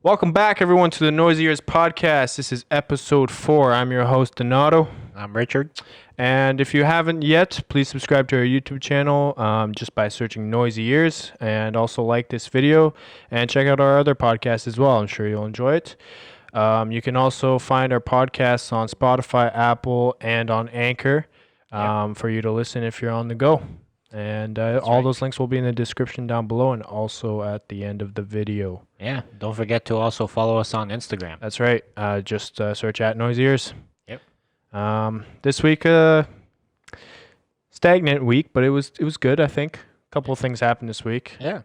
Welcome back, everyone, to the NoisyEars podcast. This is episode 4. I'm your host, Donato. I'm Richard. And if you haven't yet, please subscribe to our YouTube channel just by searching NoisyEars. And also like this video and check out our other podcasts as well. I'm sure you'll enjoy it. You can also find our podcasts on Spotify, Apple, and on Anchor for you to listen if you're on the go. And all those links will be in the description down below and also at the end of the video. Yeah, don't forget to also follow us on Instagram. That's right. Just search at NoisyEars. Yep. This week, stagnant week, but it was good, I think. A couple of things happened this week. Yeah.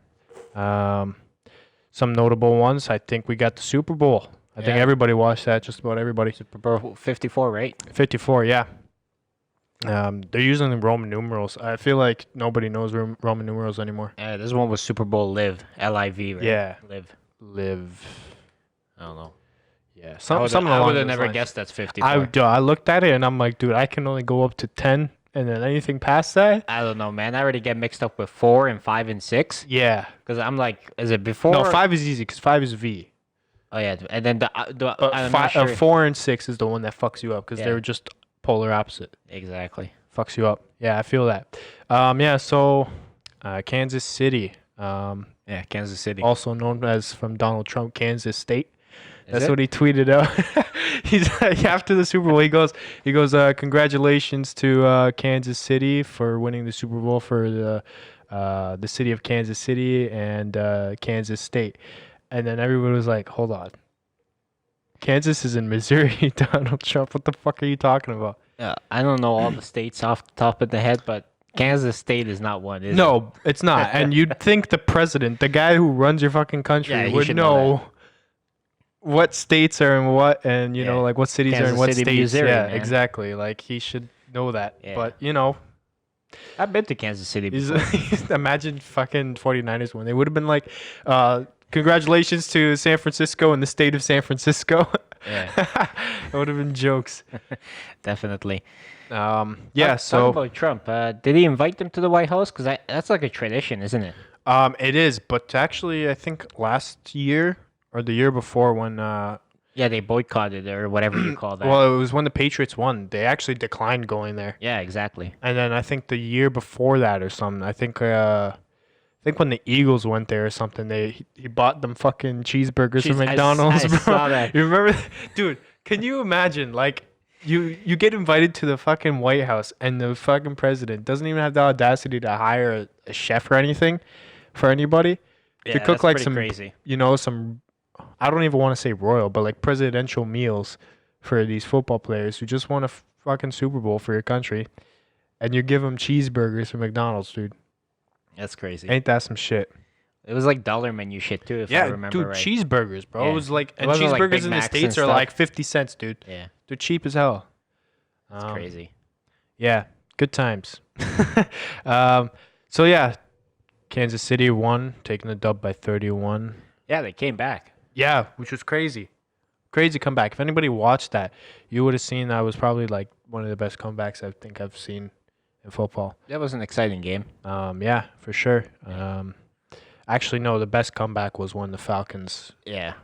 Some notable ones. I think we got the Super Bowl. I think everybody watched that, just about everybody. Super Bowl 54, right? 54, yeah. They're using the Roman numerals. I feel like nobody knows Roman numerals anymore. Yeah, this one was Super Bowl Live, L-I-V, right? Yeah. Live. I don't know. Yeah. I would have never guessed that's 54. I looked at it and I'm like, dude, I can only go up to 10, and then anything past that? I don't know, man. I already get mixed up with 4 and 5 and 6. Yeah. Because I'm like, is it before? No, 5 is easy because 5 is V. Oh, yeah. And then But 4 and 6 is the one that fucks you up because they were just polar opposite. Exactly. Fucks you up. Yeah, I feel that. So Kansas City. Kansas City. Also known as from Donald Trump, Kansas State. That's Is it? what he tweeted out. He's after the Super Bowl. He goes, congratulations to Kansas City for winning the Super Bowl for the city of Kansas City and Kansas State. And then everybody was like, hold on. Kansas is in Missouri, Donald Trump. What the fuck are you talking about? I don't know all the states off the top of the head, but Kansas State is not one, is it? No, it's not. And you'd think the president, the guy who runs your fucking country, he would should know what states are in what, and like what cities are in Kansas what City, states. Missouri, Yeah, man. exactly. Like he should know that. Yeah. But I've been to Kansas City before. imagine fucking 49ers when they would have been like, congratulations to San Francisco and the state of San Francisco. Yeah. That would have been jokes. Definitely. So Talk about Trump. Did he invite them to the White House? Because that's like a tradition, isn't it? it is, but actually, I think last year or the year before when They boycotted or whatever you call that. well, it was when the Patriots won. They actually declined going there. Yeah, exactly. And then I think the year before that or something, I think when the Eagles went there or something, he bought them fucking cheeseburgers from McDonald's, I bro. saw that. You remember, dude? Can you imagine, like, you get invited to the fucking White House and the fucking president doesn't even have the audacity to hire a chef or anything for anybody to cook that's like pretty some, crazy. some, I don't even want to say royal, but like presidential meals for these football players who just won a fucking Super Bowl for your country, and you give them cheeseburgers from McDonald's, dude. That's crazy. Ain't that some shit? It was like dollar menu shit too, if I remember dude, right. cheeseburgers, bro. Yeah. It was like, and wasn't like cheeseburgers Big in the Macs States and are stuff. like 50 cents, dude. Yeah, They're cheap as hell. that's crazy. Yeah, good times. Kansas City won, taking the dub by 31. Yeah, they came back. Yeah, which was crazy. Crazy comeback. If anybody watched that, you would have seen that was probably like one of the best comebacks I think I've seen in football. That was an exciting game. Yeah, for sure. Actually, no, the best comeback was when the Falcons Yeah.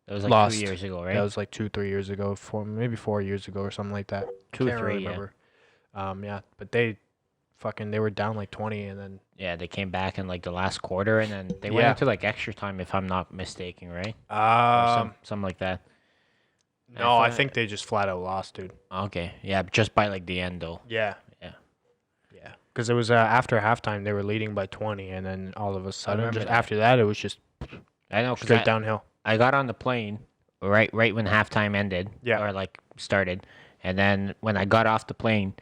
That was like lost 2 years ago, right? That was like 2-3 years ago, maybe 4 years ago or something like that. 2 or Can't 3, really remember. But they were down like 20 and then Yeah, they came back in like the last quarter, and then they went into like extra time, if I'm not mistaken, right? Or something like that. no, I think they just flat out lost, dude. Okay, yeah, just by like the end though. Yeah. Yeah. Yeah. Because it was after halftime they were leading by 20 and then all of a sudden remember just that. after that it was just I know. straight downhill. I got on the plane right when halftime ended. Yeah. Or like started, and then when I got off the plane,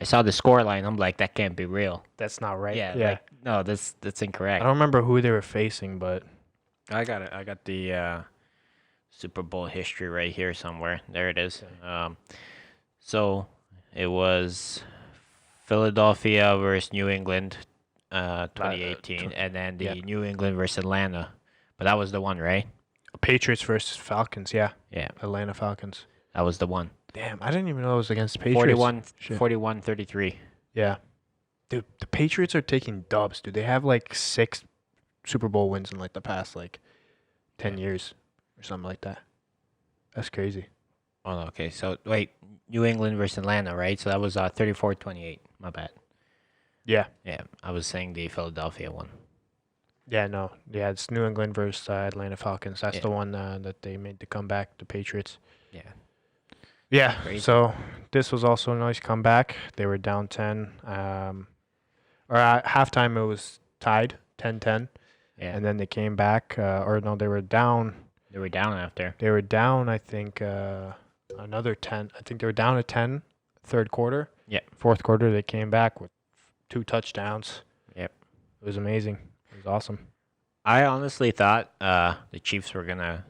I saw the score line. I'm like, that can't be real. That's not right. Yeah. Yeah. Like, no, that's I incorrect. don't remember who they were facing, but I got it. I got the Super Bowl history right here somewhere. There it is. So it was Philadelphia versus New England, 2018, and then the New England versus Atlanta. But that was the one, right? Patriots versus Falcons, yeah. Yeah, Atlanta Falcons. that was the one. Damn, I didn't even know it was against the Patriots. 41-33. Yeah. Dude, the Patriots are taking dubs, dude. They have like 6 Super Bowl wins in like the past like 10 years. or something like that. That's crazy. Oh, okay. So wait, New England versus Atlanta, right? So that was 34-28. My bad. Yeah. Yeah, I was saying the Philadelphia one. Yeah, no. Yeah, it's New England versus Atlanta Falcons. That's Yeah. the one that they made the comeback, the Patriots. Yeah. Yeah, Crazy. so this was also a nice comeback. They were down 10. Or at halftime, it was tied 10-10. Yeah. And then they came back. Or no, they were down. They were down after. They were down, I think, another 10. I think they were down to 10 third quarter. Yeah. Fourth quarter, they came back with 2 touchdowns. Yep. It was amazing. It was awesome. I honestly thought the Chiefs were gonna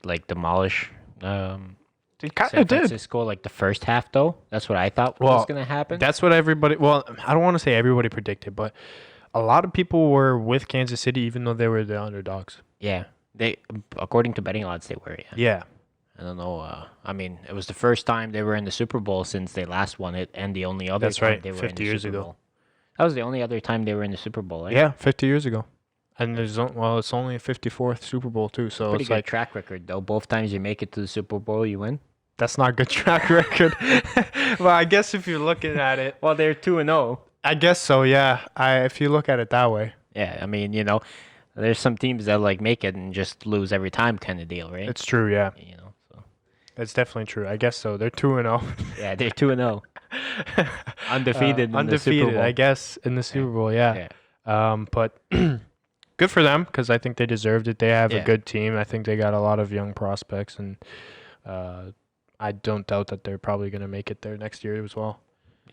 like demolish They kind San of did. Francisco like the first half though. That's what I thought Well, was gonna happen. That's what everybody. Well, I don't want to say everybody predicted, but a lot of people were with Kansas City, even though they were the underdogs. Yeah, they according to betting odds they were. Yeah. Yeah, I don't know. I mean, it was the first time they were in the Super Bowl since they last won it, and the only other That's time right, they were 50 in the years Super ago. Bowl. That was the only other time they were in the Super Bowl. Right? yeah, 50 years ago, and it's only a 54th Super Bowl too. So Pretty it's good like track record though. Both times you make it to the Super Bowl, you win. that's not a good track record. Well, I guess if you're looking at it, Well, they're 2-0. I guess so. Yeah, if you look at it that way, Yeah, I mean, there's some teams that like make it and just lose every time, kind of deal, right? it's true. Yeah, So it's definitely true. I guess so. They're 2-0. yeah, they're 2-0, undefeated in the undefeated, Super Bowl. I guess, in the Super Bowl. Yeah. Yeah. But good for them because I think they deserved it. They have a Yeah. good team. I think they got a lot of young prospects, and I don't doubt that they're probably going to make it there next year as well.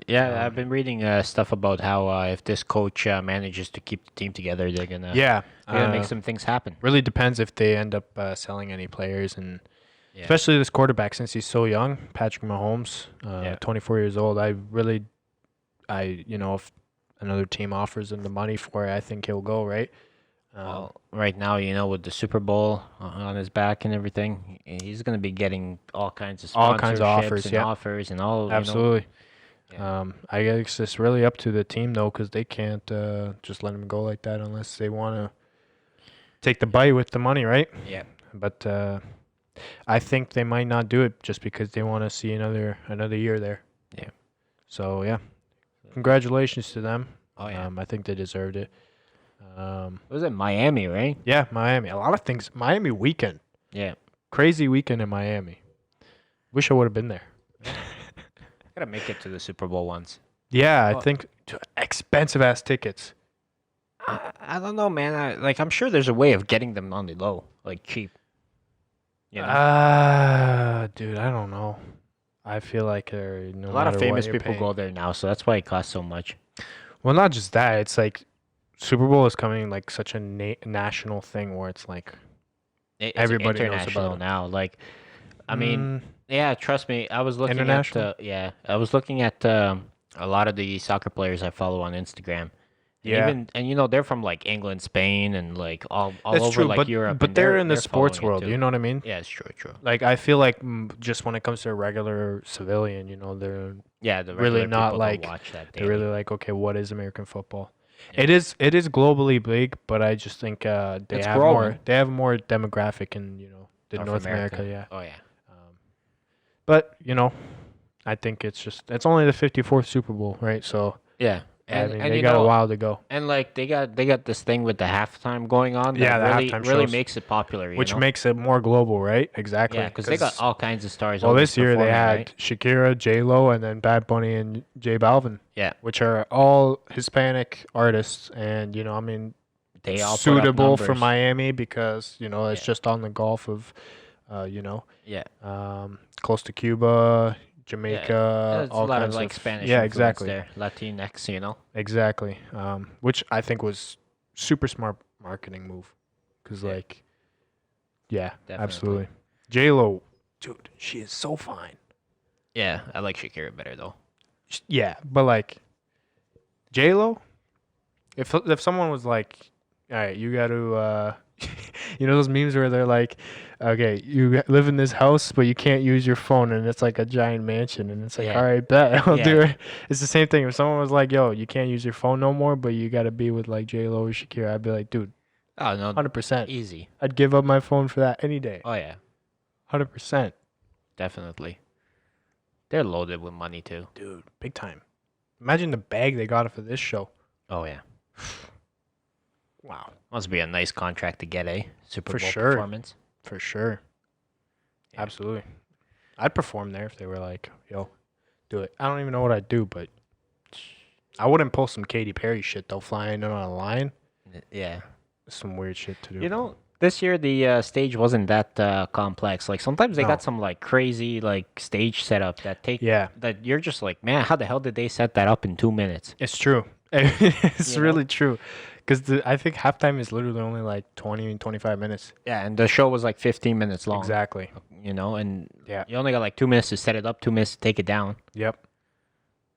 Yeah, I've been reading stuff about how if this coach manages to keep the team together, they're gonna Yeah, make some things happen. really depends if they end up selling any players, and Yeah. especially this quarterback since he's so young, Patrick Mahomes, Yeah. 24 years old. If another team offers him the money for it, I think he'll go. Right. Well, right now, with the Super Bowl on his back and everything, he's gonna be getting all kinds of All kinds of sponsorships offers, and yeah. offers and all. Absolutely. Yeah. I guess it's really up to the team though, because they can't just let him go like that unless they want to take the bite with the money, right? Yeah. But I think they might not do it just because they want to see another year there. Yeah. So yeah, congratulations to them. Oh yeah. I think they deserved it. Was it Miami, right? Yeah, Miami. A lot of things. Miami weekend. Yeah. Crazy weekend in Miami. Wish I would have been there. Gotta make it to the Super Bowl once. Yeah, I Well- think expensive ass tickets. I don't know, man. I'm sure there's a way of getting them on the low, like cheap. You know? Dude, I don't know. I feel like no A lot of matter what famous you're people paying- go there now, so that's why it costs so much. Well, not just that. It's like Super Bowl is coming like such a national thing where it's like It's Everybody knows about international it. now. Like, I mean, yeah, trust me. I was looking International? I was looking at a lot of the soccer players I follow on Instagram. And Yeah. they're from like England, Spain, and like all that's over true. like but Europe. but and they're in the they're sports following it world. too. You know what I mean? Yeah, it's true, true. Like I feel like just when it comes to a regular civilian, they're Yeah, the really regular not people don't like- watch that. they're really like, okay, what is American football? Yeah. It is globally big, but I just think they It's have growing. more demographic in the North America. Yeah. Oh yeah. But I think it's only the 54th Super Bowl, right? So Yeah. I mean, they got a while to go, And like they got this thing with the halftime going on. Yeah, that the really halftime really shows. makes it popular. which makes it more global, right? Exactly. yeah, because they got all kinds of stars. well, always this year they performing, had right? Shakira, J Lo, and then Bad Bunny and J Balvin, Yeah, which are all Hispanic artists, and I mean, they all put up suitable for numbers. Miami because it's Yeah. just on the Gulf of, Yeah, close to Cuba, Jamaica, there's a all lot kinds of like Spanish. Yeah, influence exactly. There, Latinx. Exactly. Which I think was super smart marketing move, because Yeah. yeah, Definitely. absolutely. J Lo, dude, she is so fine. Yeah, I like Shakira better though. Yeah, but like J Lo, if someone was like, all right, you got to, those memes where they're like, okay, you live in this house, but you can't use your phone, and it's like a giant mansion, and it's like, Yeah. all right, bet I'll do Yeah. it. It's the same thing. If someone was like, yo, you can't use your phone no more, but you got to be with like J Lo or Shakira, I'd be like, dude, Oh no, 100%. easy. I'd give up my phone for that any day. Oh yeah, 100%. definitely. They're loaded with money too. Dude, big time. Imagine the bag they got for this show. Oh yeah, Wow. must be a nice contract to get a Super For Bowl sure. performance. For sure. Yeah. Absolutely. I'd perform there if they were like, yo, do it. I don't even know what I'd do, but I wouldn't pull some Katy Perry shit, though, flying in on a line. Yeah. Some weird shit to do. You know, this year the stage wasn't that complex. Like sometimes they No. got some like crazy like stage setup that take Yeah, that you're just like, man, how the hell did they set that up in 2 minutes? it's true. It's You know? really true. Because I think halftime is literally only like 20, 25 minutes. Yeah, and the show was like 15 minutes long. Exactly. You know, and Yeah. you only got like 2 minutes to set it up, 2 minutes to take it down. Yep.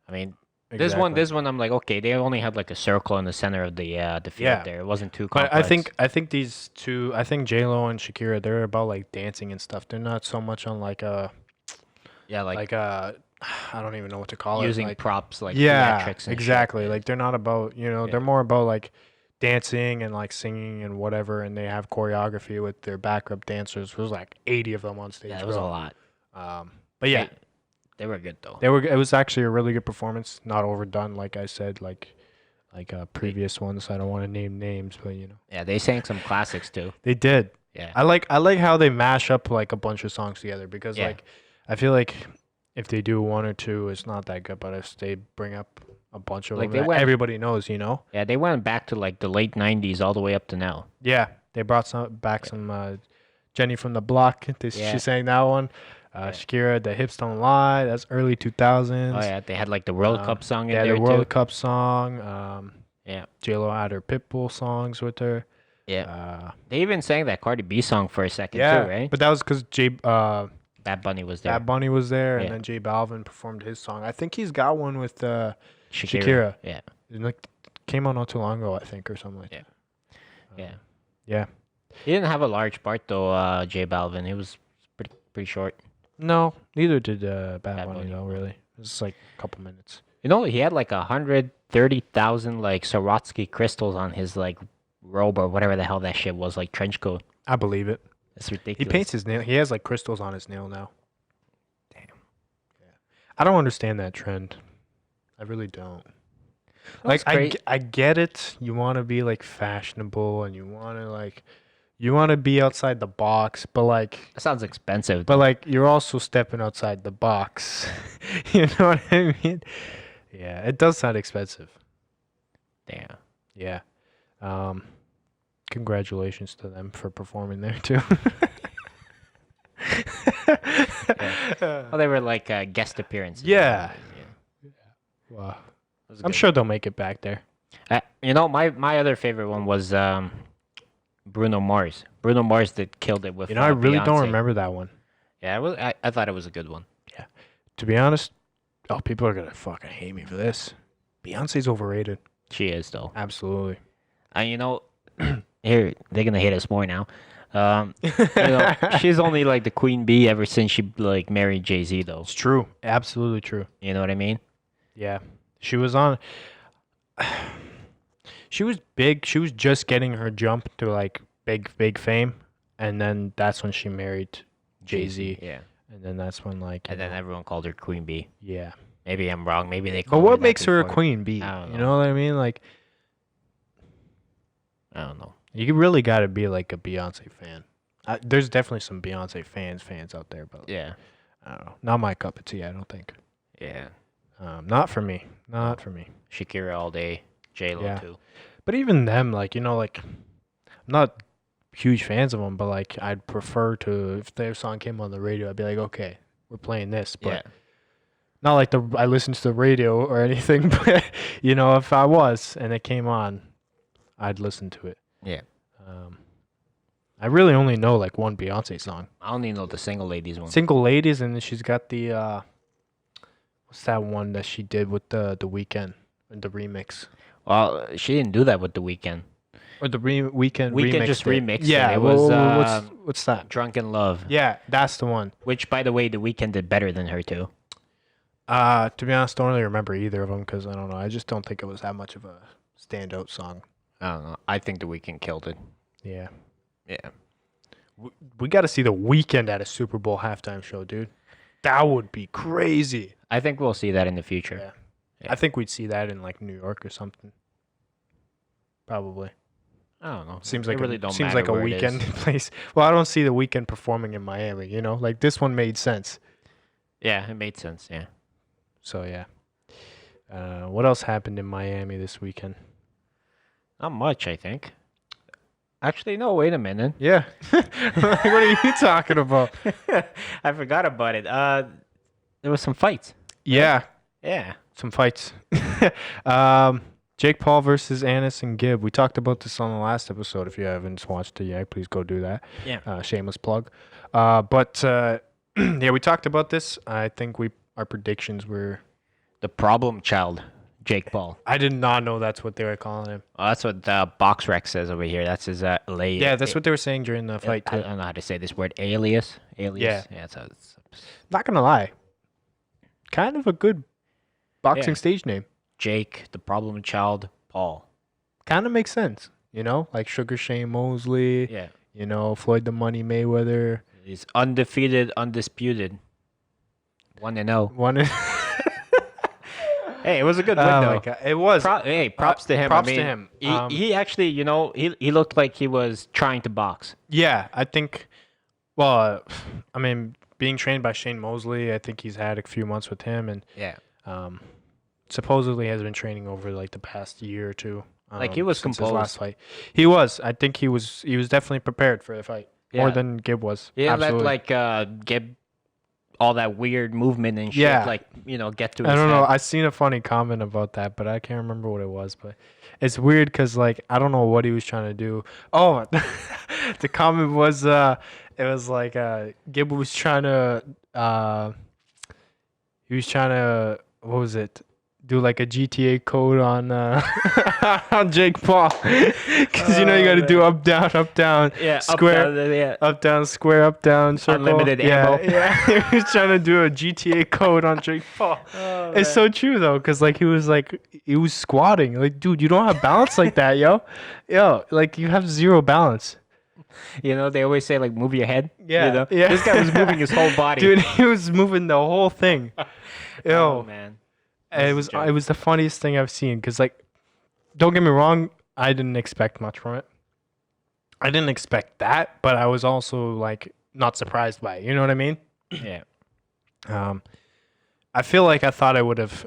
I mean, Exactly. this one, I'm like, okay, they only had like a circle in the center of the field Yeah. there. It wasn't too But complex. I think these two, I think J-Lo and Shakira, they're about like dancing and stuff. They're not so much on like a, yeah, like a, I don't even know what to call it. using Like, props like yeah, theatrics and exactly. shit. Like they're not about, Yeah. they're more about like dancing and like singing and whatever. And they have choreography with their backup dancers. There was like 80 of them on stage. Yeah, it was a bro. lot. But yeah, They were good though. it was actually a really good performance. Not overdone, like I said, like previous ones. I don't want to name names, but Yeah, they sang some classics too. they did. Yeah. I like how they mash up like a bunch of songs together because Yeah. like I feel like if they do one or two, it's not that good. But if they bring up a bunch of Like, them they that went- everybody knows, Yeah, they went back to like the late 90s all the way up to now. Yeah, they brought some Jenny from the Block. Yeah. She sang that one. Shakira, The Hips Don't Lie. That's early 2000s. Oh yeah, they had like the World Cup song in Yeah, there the World too. Cup song. Yeah. J-Lo had her Pitbull songs with her. Yeah. They even sang that Cardi B song for a second Yeah, too, right? but that was because Bad Bunny was there. Bad Bunny was there, Yeah. and then J Balvin performed his song. I think he's got one with Shakira. Yeah. It like came out not too long ago, I think, or something like Yeah. that. Yeah. Yeah. He didn't have a large part though, J Balvin. He was pretty short. No, neither did Bad Bad Bunny Bunny. though. Really, it was like a couple minutes. You know, he had like 130,000 like Swarovski crystals on his like robe or whatever the hell that shit was, like trench coat. I believe it. That's He ridiculous. paints his nail. He has like crystals on his nail now. Damn. Yeah. I don't understand that trend. I really don't. Well, it's I get it. You want to be like fashionable and you want to be outside the box, but like That sounds expensive. you're also stepping outside the box. You know what I mean? Yeah, it does sound expensive. Damn. Yeah. Congratulations to them for performing there too. Well, they were like guest appearances. Yeah. Yeah. Wow. It was I'm good. sure they'll make it back there. You know, my other favorite one was Bruno Mars. Bruno Mars that killed it with. I really don't Beyonce. remember that one. Yeah, it was. I thought it was a good one. To be honest, people are gonna fucking hate me for this. Beyonce's overrated. She is though. Absolutely. And you know, here they're gonna hate us more now. You know, she's only like the queen bee ever since she like married Jay-Z though. It's true. Absolutely true. You know what I mean? Yeah. She was on. She was big. She was just getting her jump to like big fame, and then that's when she married Jay-Z. Yeah. And then that's when like. And then everyone called her queen bee. Yeah. Maybe I'm wrong. Maybe they. But called what that makes her a before. queen bee? I don't You know. know what I mean? Like, I don't know. you really got to be like a Beyonce fan. There's definitely some Beyonce fans out there, but Yeah. I don't know. Not my cup of tea. I don't think. Yeah. Not for me. Not for me. Shakira all day. J Lo Yeah. too. But even them, like I'm not huge fans of them, but like I'd prefer to if their song came on the radio, I'd be like, okay, we're playing this, but Yeah. not like I listened to the radio or anything. But if I was and it came on, I'd listen to it. Yeah. I really only know like one Beyonce song, I only know the single ladies one. "Single Ladies," and then she's got the what's that one that she did with the Weeknd and the remix. Well, she didn't do that with the Weeknd. Or the Weeknd Weeknd just remixed it. remixed it. Yeah, It was, what's that? Drunken Love. Yeah, that's the one. Which, by the way, the Weeknd did better than her too. To be honest, don't really remember either of them because I don't know. I just don't think it was that much of a standout song. I don't know. I think the Weeknd killed it. Yeah. Yeah. We got to see the Weeknd at a Super Bowl halftime show, dude. That would be crazy. I think we'll see that in the future. Yeah. Yeah. I think we'd see that in like New York or something. Probably. I don't know. Seems It like really a, don't seems matter like a where it weekend is. place. Well, I don't see the Weeknd performing in Miami. You know, like this one made sense. Yeah, it made sense. Yeah. So yeah. What else happened in Miami this weekend? Not much, I think. Actually, no. Wait a minute. Yeah. What are you talking about? I forgot about it. There was some fights. Yeah, Yeah. some fights. Jake Paul versus Annis and Gibb. We talked about this on the last episode. If you haven't watched it yet, please go do that. Yeah. Shameless plug. But yeah, we talked about this. I think our predictions were. The problem child, Jake Paul. I did not know that's what they were calling him. Oh, that's what BoxRec says over here. That's his alias. Yeah, that's what they were saying during the fight I too. don't know how to say this word. Alias. Alias. Yeah. Yeah. That's how it's. Not gonna lie, kind of a good boxing Yeah. stage name. Jake, the problem child, Paul. Kind of makes sense, you know, like Sugar Shane Mosley. Yeah. You know, Floyd the Money Mayweather. He's undefeated, undisputed. 1-0. One. Hey, it was a good win Oh though. my God. It was. Props to him. props I mean, to him. He actually, you know, he looked like he was trying to box. Yeah, I think. Well, I mean, being trained by Shane Mosley, I think he's had a few months with him, and Yeah. supposedly has been training over like the past year or two. Like, he was since his composed. last fight. He was. I think he was. He was definitely prepared for the fight more Yeah. than Gibb was. Yeah, let Absolutely. get all that weird movement and shit. Yeah. Like, you know, get to his I don't know. head. I seen a funny comment about that, but I can't remember what it was. But it's weird because like I don't know what he was trying to do. Oh, the comment was it was like Gibb was trying to he was trying to what was it? Do like a GTA code on on Jake Paul because you know you got to do up down Yeah, square up, down, yeah. up down square up down circle. Unlimited yeah, ammo. Yeah, he was trying to do a GTA code on Jake Paul. It's so true though, cause like he was squatting. Like, dude, you don't have balance like that, yo. Like you have zero balance. You know, they always say, like, move your head. Yeah, You know? yeah. This guy was moving his whole body. Dude, he was moving the whole thing. Oh, Yo, man. and it was the funniest thing I've seen. Cause like, don't get me wrong, I didn't expect much from it. I didn't expect that, but I was also like not surprised by it. You know what I mean? Yeah. I feel like I thought I would have,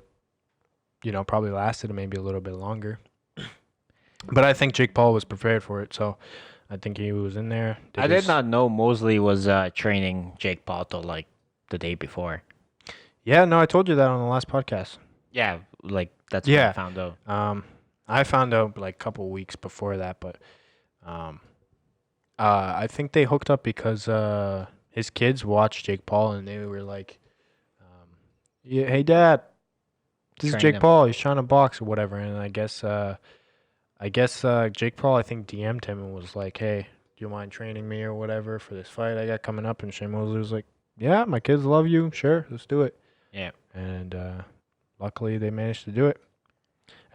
you know, probably lasted maybe a little bit longer. But I think Jake Paul was prepared for it, so I think he was in there. I did not know Mosley was training Jake Paul till, like, the day before. Yeah, no, I told you that on the last podcast. Yeah, like, that's what Yeah. I found out. I found out like a couple weeks before that, but I think they hooked up because his kids watched Jake Paul and they were like, "Yeah, hey Dad, this is Train Jake him. Paul. He's trying to box or whatever." And I guess Jake Paul DM'd him and was like, "Hey, do you mind training me or whatever for this fight I got coming up?" And Shane Mosley was like, "Yeah, my kids love you. Sure, let's do it." Yeah. And luckily they managed to do it.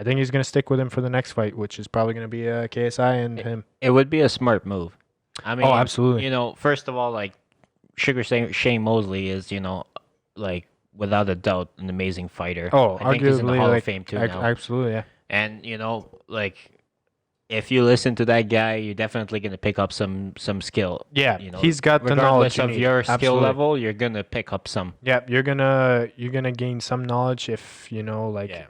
I think he's going to stick with him for the next fight, which is probably going to be KSI and him. It would be a smart move. I mean, absolutely. You know, first of all, like, Shane Mosley is, you know, like, without a doubt, an amazing fighter. Oh, I think he's in the arguably, Hall like, of Fame too now. absolutely, yeah. And, you know, like, if you listen to that guy, you're definitely going to pick up some skill. Yeah, You know, he's got the knowledge regardless you of need. your skill Absolutely. level, you're going to pick up some. Yeah, you're gonna gain some knowledge if you know, like, Yeah.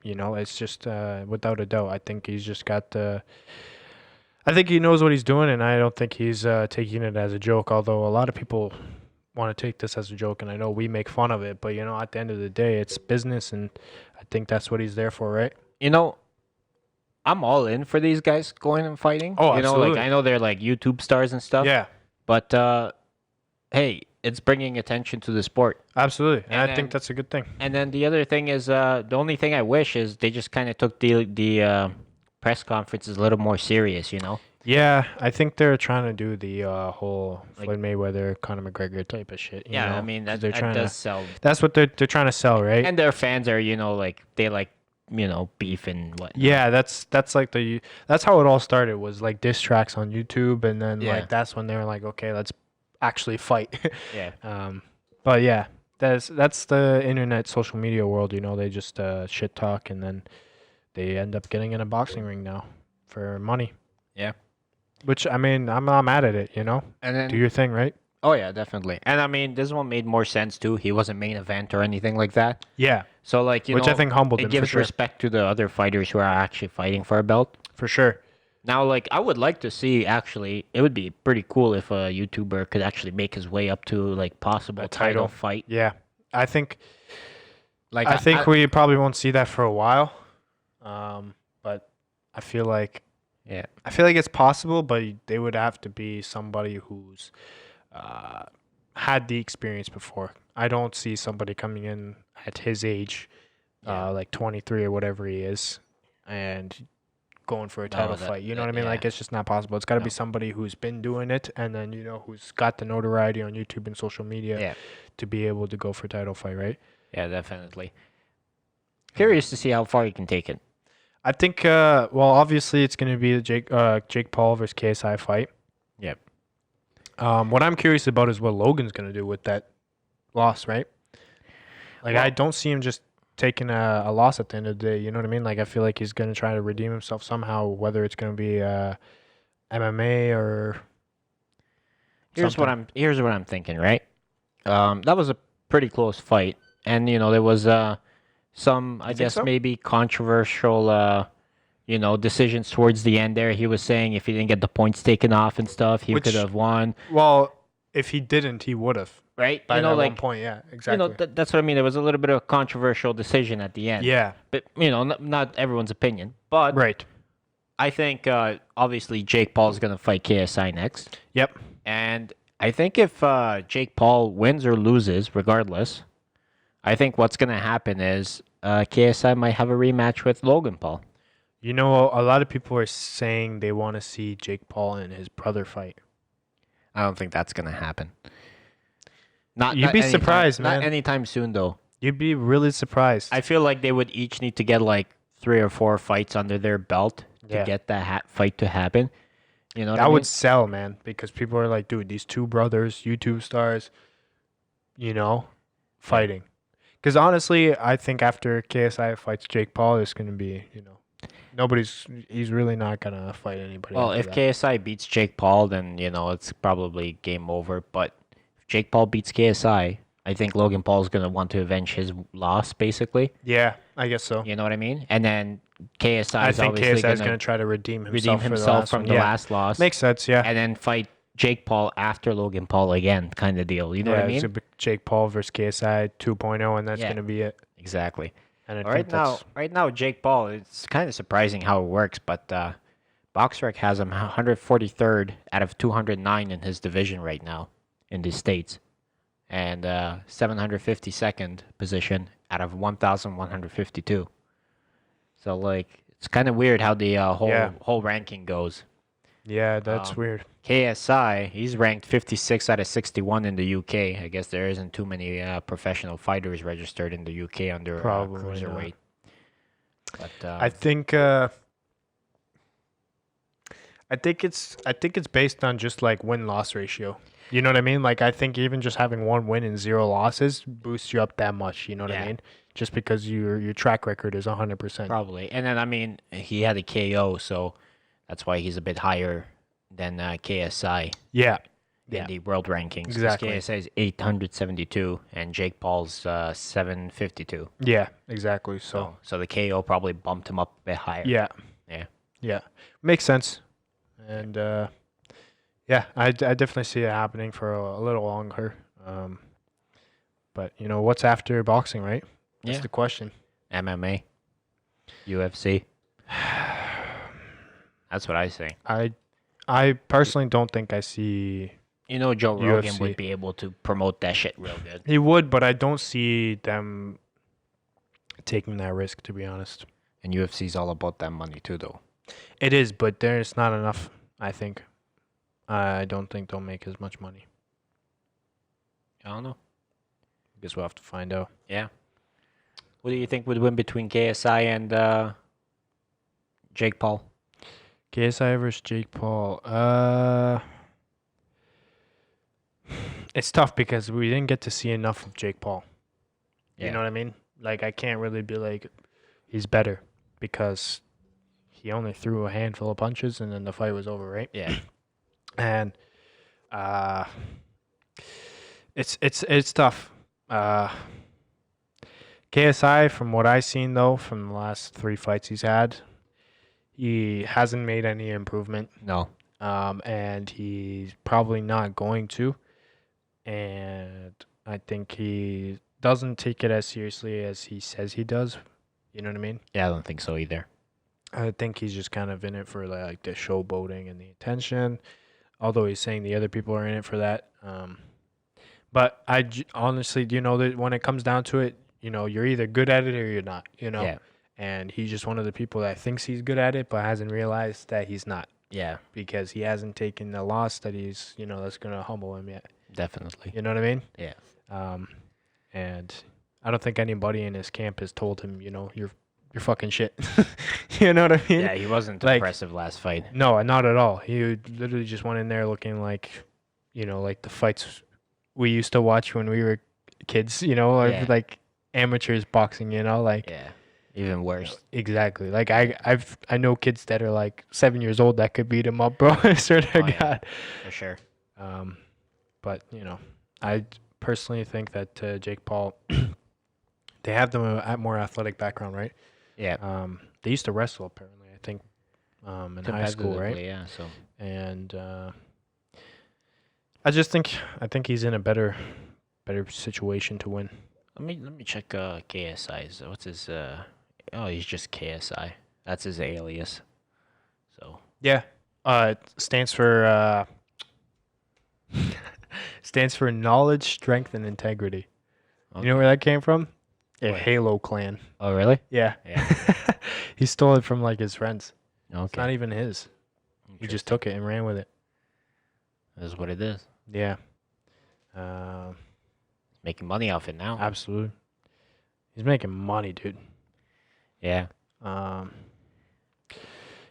you know, it's just without a doubt. I think he's just got the. I think he knows what he's doing, and I don't think he's taking it as a joke. Although a lot of people want to take this as a joke, and I know we make fun of it, but you know, at the end of the day, it's business, and I think that's what he's there for, right? You know, I'm all in for these guys going and fighting. Oh, you know, like, absolutely. I know they're like YouTube stars and stuff. Yeah, But hey, it's bringing attention to the sport. absolutely, and And I think then- that's a good thing. And then the other thing is, the only thing I wish is they just kind of took the press conferences a little more serious. You know. Yeah, I think they're trying to do the whole Like- Floyd Mayweather, Conor McGregor type of shit. you Yeah, know? I mean 'Cause that they're trying does to. sell. That's what they're trying to sell, right? And their fans are, you know, like they like beef and whatnot. Yeah, that's like that's how it all started, was like diss tracks on YouTube, and then Yeah. like that's when they were like, okay, let's actually fight. Yeah. But yeah, that's the internet social media world, they just shit talk, and then they end up getting in a boxing ring now for money. Yeah. Which, I mean, I'm not mad at it, And then Do your thing, right? oh yeah, definitely. And I mean, this one made more sense too. He wasn't main event or anything like that. Yeah, So like, which I think humbled it him for gives sure. respect to the other fighters who are actually fighting for a belt. For sure. Now, like, I would like to see, actually, it would be pretty cool if a YouTuber could actually make his way up to, like, possible A title title. fight. Yeah, I think Like, I think we probably won't see that for a while. But I feel like yeah. it's possible, but they would have to be somebody who's had the experience before. I don't see somebody coming in at his age, Yeah. like 23 or whatever he is, and going for a title fight. You know what I mean? yeah. Like, it's just not possible. It's got to No. be somebody who's been doing it, and then who's got the notoriety on YouTube and social media Yeah. to be able to go for a title fight, right? Yeah, definitely. Curious to see how far you can take it. I think, well, obviously it's going to be the Jake Paul versus KSI fight. Yep. What I'm curious about is what Logan's going to do with that loss, right? Like, I Well- don't see him just taking a loss at the end of the day. You know what I mean? Like, I feel like he's going to try to redeem himself somehow, whether it's going to be MMA or Here's something. what I'm thinking, right? That was a pretty close fight, and there was some, I think guess, so? maybe controversial decisions towards the end there. He was saying if he didn't get the points taken off and stuff, he Which- could have won, Well, if he didn't, he would have. right? By that like one point, yeah, exactly. that's what I mean. There was a little bit of a controversial decision at the end. Yeah, But not everyone's opinion. But right. I think obviously Jake Paul's gonna fight KSI next. Yep. And I think if Jake Paul wins or loses, regardless, I think what's going to happen is KSI might have a rematch with Logan Paul. A lot of people are saying they want to see Jake Paul and his brother fight. I don't think that's going to happen. You'd be surprised, Not man. anytime soon, though. You'd be really surprised. I feel like they would each need to get like 3 or 4 fights under their belt to Yeah. get that fight to happen. You know what I That mean? would sell, man, because people are like, dude, these two brothers, YouTube stars, fighting. Because honestly, I think after KSI fights Jake Paul, it's going to be, he's really not going to fight anybody. Well, after if that. KSI beats Jake Paul, then, it's probably game over. But if Jake Paul beats KSI, I think Logan Paul's going to want to avenge his loss, basically. Yeah, I guess so. You know what I mean? And then KSI I is think obviously KSI is going going to to try to redeem redeem himself from the last loss. Makes sense, yeah. And then fight Jake Paul after Logan Paul again, kind of deal. You know what I mean? It's a Jake Paul versus KSI 2.0, and that's Yeah. going to be it. Exactly. And I Right think that's now, Jake Paul, it's kind of surprising how it works, but BoxRec has him 143rd out of 209 in his division right now in the States. And 752nd position out of 1,152. So, like, it's kind of weird how the whole ranking goes. Yeah, that's weird. KSI, he's ranked 56 out of 61 in the UK. I guess there isn't too many professional fighters registered in the UK under Probably cruiserweight. But I think it's based on just like win-loss ratio. You know what I mean? Like, I think even just having 1 win and 0 losses boosts you up that much. You know what I Yeah. mean? Just because your track record is 100%. probably. And then, I mean, he had a KO, so that's why he's a bit higher than KSI Yeah. in Yeah. the world rankings. 'Cause Exactly. KSI is 872 and Jake Paul's 752. Yeah, exactly. So, So the KO probably bumped him up a bit higher. yeah. Yeah. Yeah. Makes sense. And yeah, I definitely see it happening for a little longer. But, what's after boxing, right? That's Yeah. the question. MMA, UFC. That's what I say. I personally don't think I see Joe Rogan UFC. would be able to promote that shit real good. he would, but I don't see them taking that risk, to be honest. And UFC's all about that money too, though. It is, but there's not enough, I think. I don't think they'll make as much money. I don't know. Guess we'll have to find out. Yeah. Who do you think would win between KSI and Jake Paul? KSI versus Jake Paul. It's tough because we didn't get to see enough of Jake Paul. You know what I mean? Like, I can't really be like, he's better because he only threw a handful of punches and then the fight was over, right? Yeah. And it's tough. KSI, from what I've seen though, from the last 3 fights he's had, he hasn't made any improvement. No. And he's probably not going to. And I think he doesn't take it as seriously as he says he does. You know what I mean? Yeah, I don't think so either. I think he's just kind of in it for like the showboating and the attention. Although he's saying the other people are in it for that. But honestly, you know, that when it comes down to it, you know, you're either good at it or you're not, you know? Yeah. And he's just one of the people that thinks he's good at it, but hasn't realized that he's not. Yeah, Because he hasn't taken the loss that he's, you know, that's going to humble him yet. definitely. You know what I mean? Yeah. And I don't think anybody in his camp has told him, you know, you're fucking shit. You know what I mean? Yeah, he wasn't Like- impressive last fight. No, not at all. He literally just went in there looking like, you know, like the fights we used to watch when we were kids, you know, or Yeah. like amateurs boxing, you know, like Yeah, even worse. exactly. Like I know kids that are like 7 years old that could beat him up, bro. I swear to Oh, yeah. God. For sure. But you know, I personally think that Jake Paul, they have the more athletic background, right? Yeah. They used to wrestle apparently. I think in high school, right? Competitively, yeah. So And I think he's in a better situation to win. let me check KSI's. What's his oh, he's just KSI. That's his alias. So Yeah. It stands for stands for knowledge, strength, and integrity. You know where that came from? A Where? Halo clan. Oh, really? Yeah. Yeah. He stole it from like his friends. It's Okay. not even his. He just took it and ran with it. That's what it is. Yeah. Making money off it now. Absolutely. He's making money, dude. Yeah.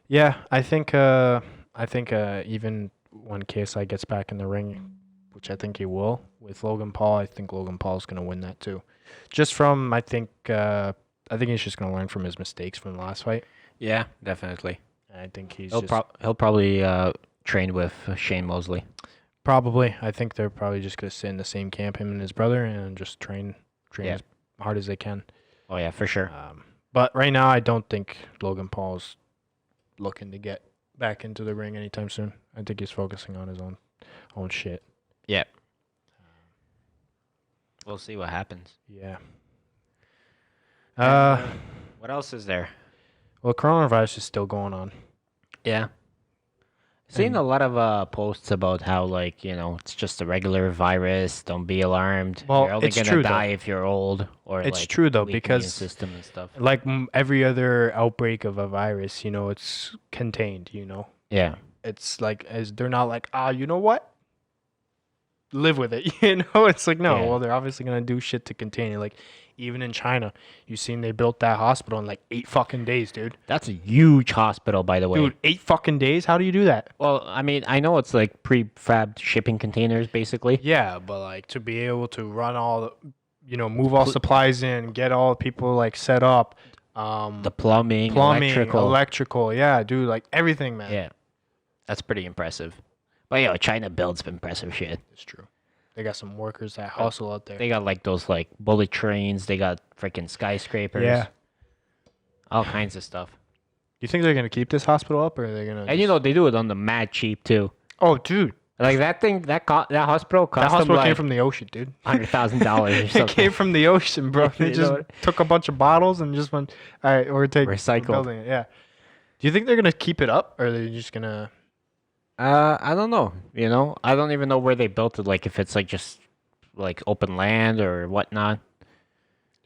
Yeah, I think even when KSI gets back in the ring, which I think he will, with Logan Paul, I think Logan Paul's going to win that too. Just from I think he's just going to learn from his mistakes from the last fight. Yeah, definitely. And I think he's He'll probably train with Shane Mosley. probably. I think they're probably just going to sit in the same camp, him and his brother, and just train Yeah. as hard as they can. Oh yeah, for sure. But right now, I don't think Logan Paul's looking to get back into the ring anytime soon. I think he's focusing on his own shit. Yeah. We'll see what happens. Yeah. What else is there? Well, coronavirus is still going on. Yeah. Seen And- a lot of posts about how, like, you know, it's just a regular virus. Don't be alarmed. Well, you're only it's gonna true, though. die if you're old or It's like true, though, weak immune because system and stuff. like every other outbreak of a virus, you know, it's contained, you know. Yeah. It's like they're not like, you know what? Live with it, you know? It's like, no, Yeah. well, they're obviously going to do shit to contain it. Like, even in China, you seen they built that hospital in like 8 fucking days, dude. That's a huge hospital, by the way. Dude, 8 fucking days? How do you do that? Well, I mean, I know it's like prefabbed shipping containers, basically. Yeah, but like to be able to run all the, you know, move all supplies in, get all people like set up, The plumbing, electrical, electrical. yeah, dude, like everything, man. Yeah. That's pretty impressive. But yo, China builds impressive shit. It's true. They got some workers that hustle out there. They got like those like bullet trains. They got freaking skyscrapers. Yeah. All kinds of stuff. Do you think they're gonna keep this hospital up, or are they gonna? And you know they do it on the mad cheap too. Oh, dude, Like that thing, that hospital cost that hospital them came like from the ocean, dude. $100,000 or It something. came from the ocean, bro. They You just know what? took a bunch of bottles and just went, all right, we're taking Recycled. building it. Yeah. Do you think they're gonna keep it up, or are they just gonna? I don't know. You know, I don't even know where they built it. Like if it's like just like open land or whatnot.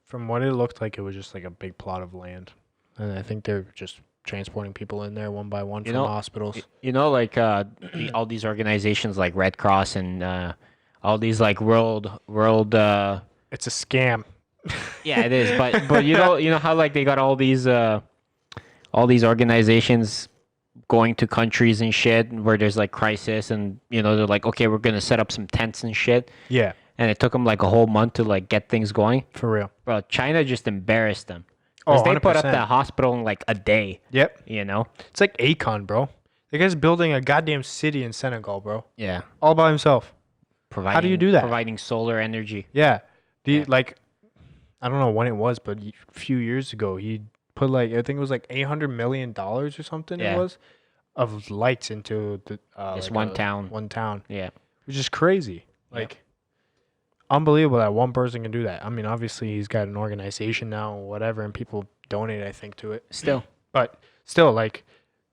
From what it looked like, it was just like a big plot of land, and I think they're just transporting people in there one by one from know, hospitals. You know, like all these organizations like Red Cross and all these like world. It's a scam. Yeah, it is. But you know how like they got all these organizations going to countries and shit where there's like crisis, and they're like, okay, we're gonna set up some tents and shit, Yeah, and it took them like a whole month to like get things going. for real. Bro, China just embarrassed them. Oh, Because they put up 100%. that hospital in like a day. Yep. You know? It's like Akon, bro. The guy's building a goddamn city in Senegal, bro. Yeah. All by himself. Providing, do you do that? Providing solar energy. Yeah. Yeah. Like, I don't know when it was, but a few years ago, he put like, I think it was like $800 million or something Yeah. it was, of lights into the This like one town. One town, Yeah. which is crazy. Like, unbelievable that one person can do that. I mean, obviously, he's got an organization now, or whatever, and people donate, I think, to it. Still. But still, like,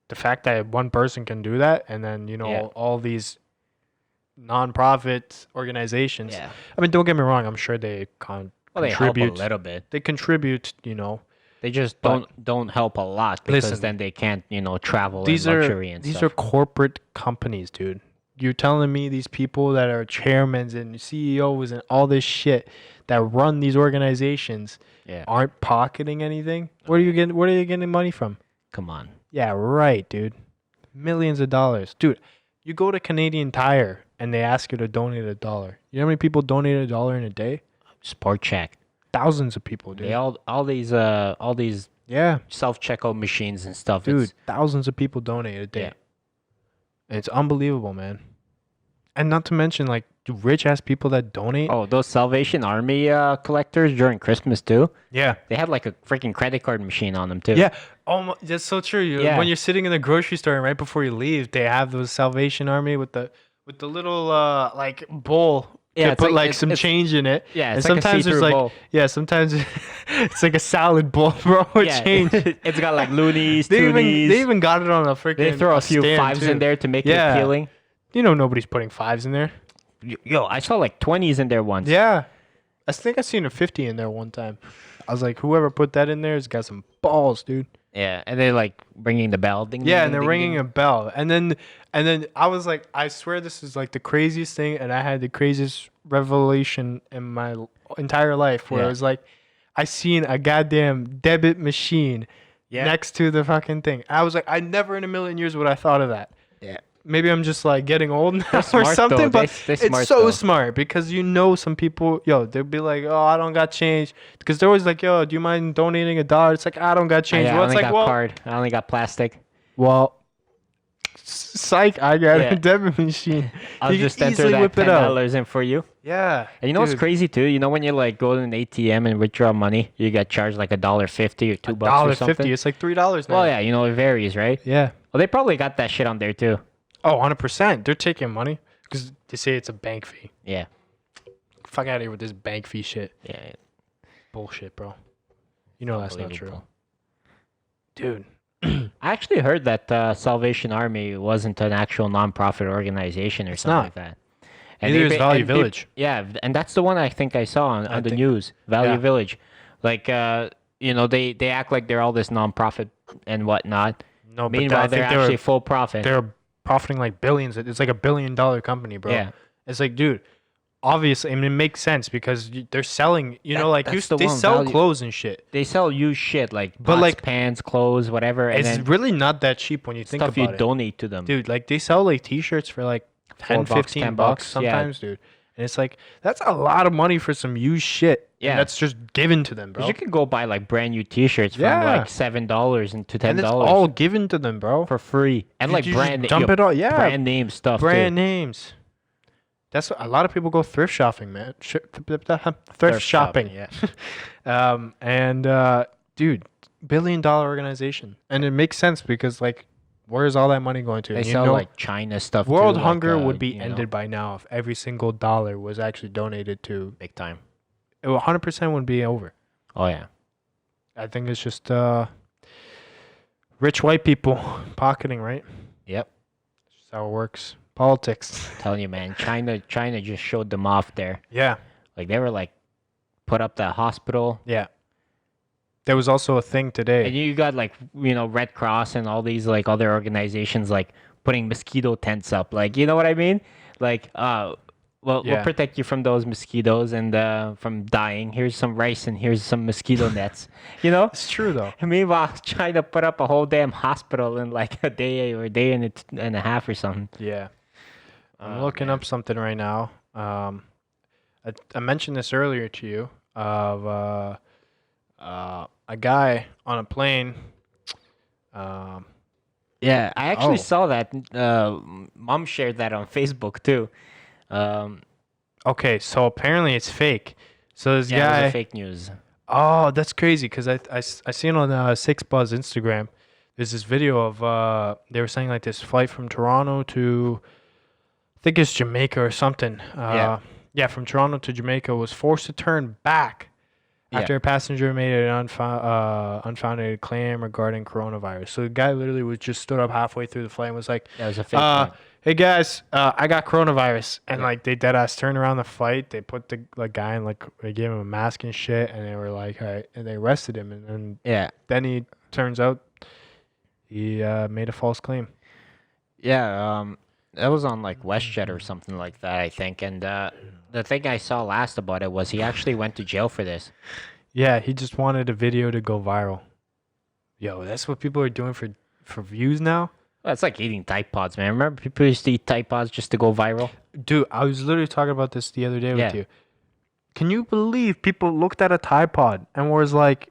the fact that one person can do that, and then, Yeah. all these non-profit organizations. Yeah. I mean, don't get me wrong. I'm sure they Well, they help a contribute. little bit. They contribute, They just But- don't help a lot because Listen, then they can't, travel these in are luxury and these stuff. are corporate companies, dude. You're telling me these people that are chairmen and CEOs and all this shit that run these organizations Yeah. aren't pocketing anything? Where are you getting money from? Come on. Yeah, right, dude. Millions of dollars. Dude, you go to Canadian Tire and they ask you to donate $1. You know how many people donate $1 in a day? Sport check. Thousands of people, dude. They all these Yeah, self checkout machines and stuff. dude, It's, thousands of people donate a day. Yeah. And it's unbelievable, man. And not to mention, like, rich ass people that donate. oh, those Salvation Army collectors during Christmas too. Yeah. They had like a freaking credit card machine on them too. Yeah. Oh, that's so true. Yeah. When you're sitting in the grocery store and right before you leave, they have those Salvation Army with the little like bowl. Yeah, to it's put like- like it's- some it's- change in it. Yeah, And it's like a sometimes there's see-through like bowl. sometimes it's like a salad bowl, bro, with Yeah, change. it's got like loonies, They toonies. even got it on a freaking. They throw a few stand, fives too. in there to make Yeah. it appealing. Nobody's putting fives in there. Yo, I saw like 20s in there once. Yeah, I think I seen a 50 in there one time. I was like, whoever put that in there has got some balls, dude. Yeah, and they're like ringing the bell. Ding, Yeah, ding, and they're ding, ringing ding. a bell, and then I was like, I swear this is like the craziest thing, and I had the craziest revelation in my entire life where Yeah. it was like, I seen a goddamn debit machine Yeah. next to the fucking thing. I was like, I never in a million years would I thought of that. Yeah. Maybe I'm just like getting old now or smart, something, though. but They're it's smart, so though. smart because some people, they'll be like, oh, I don't got change, because they're always like, yo, do you mind donating $1? It's like, I don't got change. Yeah, Well, I it's only like, got well, card. I only got plastic. well, psych, I got Yeah. a debit machine. I'll You can just enter easily that whip it out. $10 in for you. Yeah. And you know what's dude, crazy too? You know when you like go to an ATM and withdraw money, you get charged like $1.50 or $2 or something. $1.50. It's like $3 now. Well, yeah, it varies, right? Yeah. Well, they probably got that shit on there too. Oh, 100%. They're taking money because they say it's a bank fee. Yeah, Fuck out of here with this bank fee shit. yeah. Bullshit, bro. You know that's not true. Unbelievable. Dude. I actually heard that Salvation Army wasn't an actual nonprofit organization or something not. like that. Neither is ba- Value and Village. Yeah, and that's the one I think I saw on the think- news. Value yeah. Village, like they act like they're all this nonprofit and whatnot. No, but Meanwhile, I they're think actually full profit. they're profiting like billions. It's like $1 billion company, bro. Yeah. It's like, dude, obviously, I mean, it makes sense because they're selling, that's the they one sell value- clothes and shit. They sell used shit like But, pots, like, pans, clothes, whatever, and It's then really not that cheap when you think stuff about you it. donate to them. Dude, like they sell like t-shirts for like 10, $4, 15 $10, bucks yeah. sometimes, dude. And it's like, that's a lot of money for some used shit. Yeah. And that's just given to them, 'Cause bro. you can go buy like brand new T-shirts from Yeah. like $7 and to $10 And it's all given to them, bro. for free, and You like just brand dump it all. Yeah. brand name stuff. Brand too. names. That's what, a lot of people go thrift shopping, man. Thrift shopping. yeah. Dude, $1 billion organization. And it makes sense because, like, where's all that money going to? They And sell like China stuff. too, world like, hunger would be you know, ended by now if every single dollar was actually donated to. big time. It 100% would be over. Oh yeah. I think it's just rich white people pocketing, right? Yep. That's how it works. Politics. Telling you, man. China just showed them off there. Yeah. Like they were like, put up that hospital. Yeah. There was also a thing today. And you got like Red Cross and all these like other organizations like putting mosquito tents up, like you know what I mean? Like We'll Yeah. protect you from those mosquitoes and from dying. Here's some rice and here's some mosquito nets. You know. It's true though. Meanwhile, trying to put up a whole damn hospital in like a day or a day and a half or something. Yeah. I'm Oh, looking man. up something right now. I mentioned this earlier to you of a guy on a plane. Um, Yeah, I actually Oh. saw that. Mom shared that on Facebook too. Um, okay, so apparently it's fake. So this yeah, it was guy. a fake news. Oh, that's crazy because I seen on Six Buzz Instagram. There's this video of they were saying like this flight from Toronto to I think it's Jamaica or something. Yeah. Yeah, from Toronto to Jamaica was forced to turn back Yeah. after a passenger made an unfounded claim regarding coronavirus. So the guy literally was just stood up halfway through the flight and was like, That was a fake one. "Hey guys, I got coronavirus," and Yeah. like they dead ass turned around the flight. They put the like guy in like they gave him a mask and shit, and they were like, "All right," and they arrested him, and Yeah. then he turns out he made a false claim. Yeah. That was on like WestJet or something like that, I think. And the thing I saw last about it was he actually went to jail for this. Yeah, he just wanted a video to go viral. Yo, that's what people are doing for views now. Well, it's like eating Tide Pods, man. Remember people used to eat Tide Pods just to go viral? Dude, I was literally talking about this the other day Yeah. with you. Can you believe people looked at a Tide Pod and was like,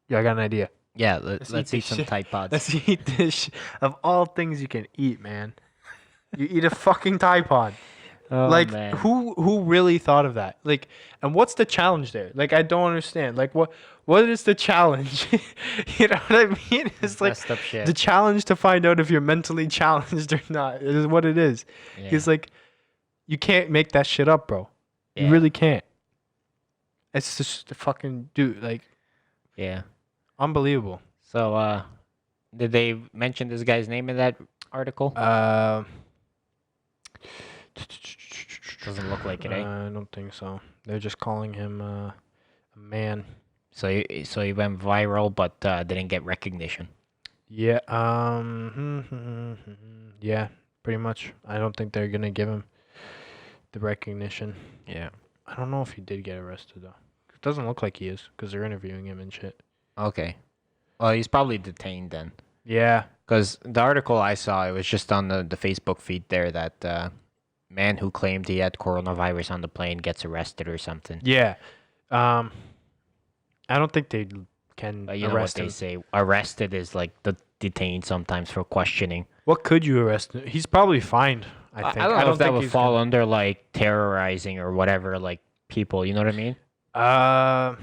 "Yeah, I got an idea. Yeah, Let's let's eat eat this some shit. Tide Pods. Let's eat this of all things you can eat, man. You eat a fucking Tide Pod." Oh, Like man. who really thought of that? Like, and what's the challenge there? Like, I don't understand. Like, what is the challenge? You know what I mean? It's like Messed up shit. the challenge to find out if you're mentally challenged or not. It is what it is. Yeah. He's like, you can't make that shit up, bro. You Yeah. really can't. It's just a fucking dude, like Yeah. unbelievable. So, did they mention this guy's name in that article? Doesn't look like it, eh? I don't think so. They're just calling him a man. So he went viral, but didn't get recognition. Yeah. Yeah. Pretty much. I don't think they're gonna give him the recognition. Yeah. I don't know if he did get arrested though. It doesn't look like he is because they're interviewing him and shit. Okay. Well, he's probably detained then. Yeah. Because the article I saw, it was just on the Facebook feed there that man who claimed he had coronavirus on the plane gets arrested or something. Yeah. I don't think they can But you know what arrest they him. say? Arrested is like detained sometimes for questioning. What could you arrest him? He's probably fined. I think. I don't know if that think would he's fall under like terrorizing or whatever, like people. You know what I mean? gonna-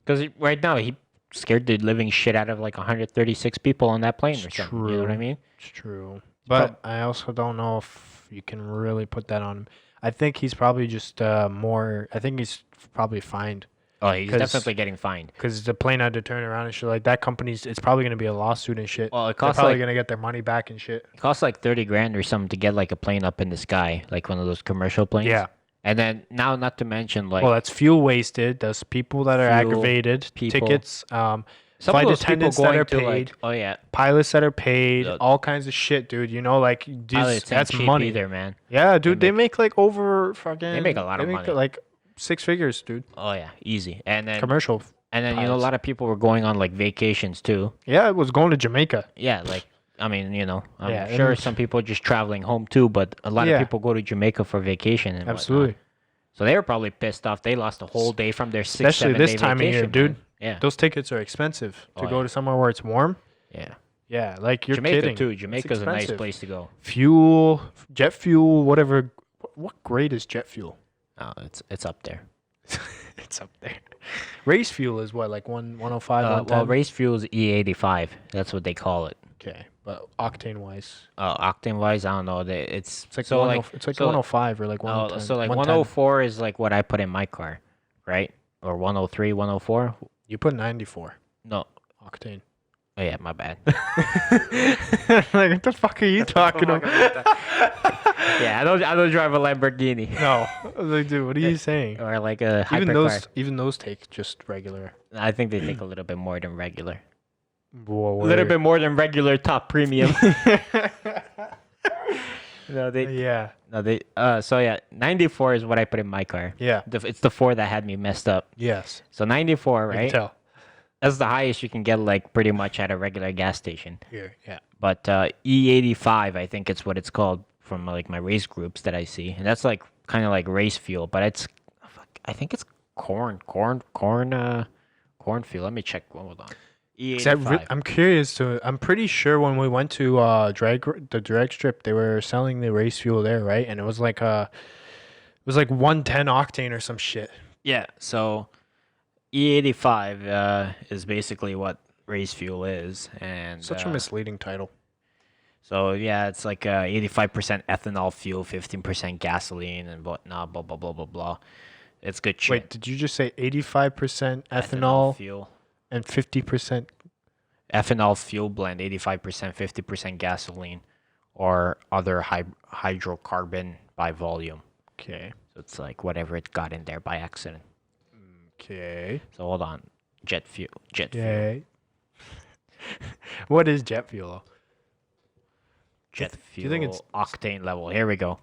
Because right now he scared the living shit out of like 136 people on that plane or It's something. You know what I true. mean? It's true. But I also don't know if you can really put that on him. I think he's probably just more. I think he's probably fined Oh, he's 'Cause- definitely getting fined. because the plane had to turn around and shit. Like that company's, it's probably gonna be a lawsuit and shit. Well, it They're costs probably like gonna get their money back and shit. it costs like 30 grand or something to get like a plane up in the sky, like one of those commercial planes. Yeah. And then now, not to mention like Well, that's fuel wasted. There's people that are Fuel, aggravated. people. Tickets. some flight of those people attendants that going are to paid. like, oh yeah, Pilots that are paid. The- All kinds of shit, dude. You know, like these, pilots ain't that's cheap money. either, man. Yeah, dude. They make- make like over fucking. They make a lot of money. Like 6 figures, dude. Oh yeah, easy. And then Commercial. you know a pilots. lot of people were going on like vacations too. Yeah, it was going to Jamaica. Yeah, like I mean, you know, I'm Yeah, sure and- some people are just traveling home too, but a lot Yeah. of people go to Jamaica for vacation and whatnot. Absolutely. So they were probably pissed off. They lost a whole day from their 6, Especially 7 this day time of year, vacation, dude. man. Yeah, Those tickets are expensive to Oh, go yeah. to somewhere where it's warm. yeah. Yeah, like you're Jamaica kidding. too. It's Jamaica's a nice expensive. place to go. Fuel, jet fuel, whatever. What grade is jet fuel? Oh, it's up there. It's up there. Race fuel is what, like 105, 110? Well, race fuel is E85. That's what they call it. Okay, but octane wise, Octane wise, I don't know. It's it's like so 10 like it's like so- 105 or like 110. so like 110. 104 is like what I put in my car, right? Or 103, 104. You put 94 No. octane. Oh yeah, my bad. Like what the fuck are you talking about? Yeah, I don't drive a Lamborghini No, I was like, dude, what are you saying? or like a Even hypercar. those take just regular. I think they take a little bit more than regular. Whoa, A little bit more than regular top premium. No, they. Yeah. No, they. So yeah, 94 is what I put in my car. Yeah. It's the 4 that had me messed up. Yes. So 94, I can right? tell. That's the highest you can get, like pretty much at a regular gas station. Here. Yeah. But E85, I think it's what it's called from like my race groups that I see, and that's like kind of like race fuel, but it's, I think it's corn fuel. Let me check. Hold on. E85. I'm curious to. I'm pretty sure when we went to the drag strip, they were selling the race fuel there, right? And it was like 110 octane or some shit. Yeah. So E85 is basically what race fuel is, and Such a misleading title. so yeah, it's like 85% ethanol fuel, 15% gasoline, and whatnot. Blah blah blah blah blah. It's good shit. Wait, did you just say 85% ethanol fuel. and 50%? Ethanol fuel blend, 85%, 50% gasoline, or other hydrocarbon by volume. Okay. So it's like whatever it got in there by accident. Okay. So hold on. Jet fuel. Okay. What is jet fuel? Jet Do fuel. you think it's octane level? Here we go.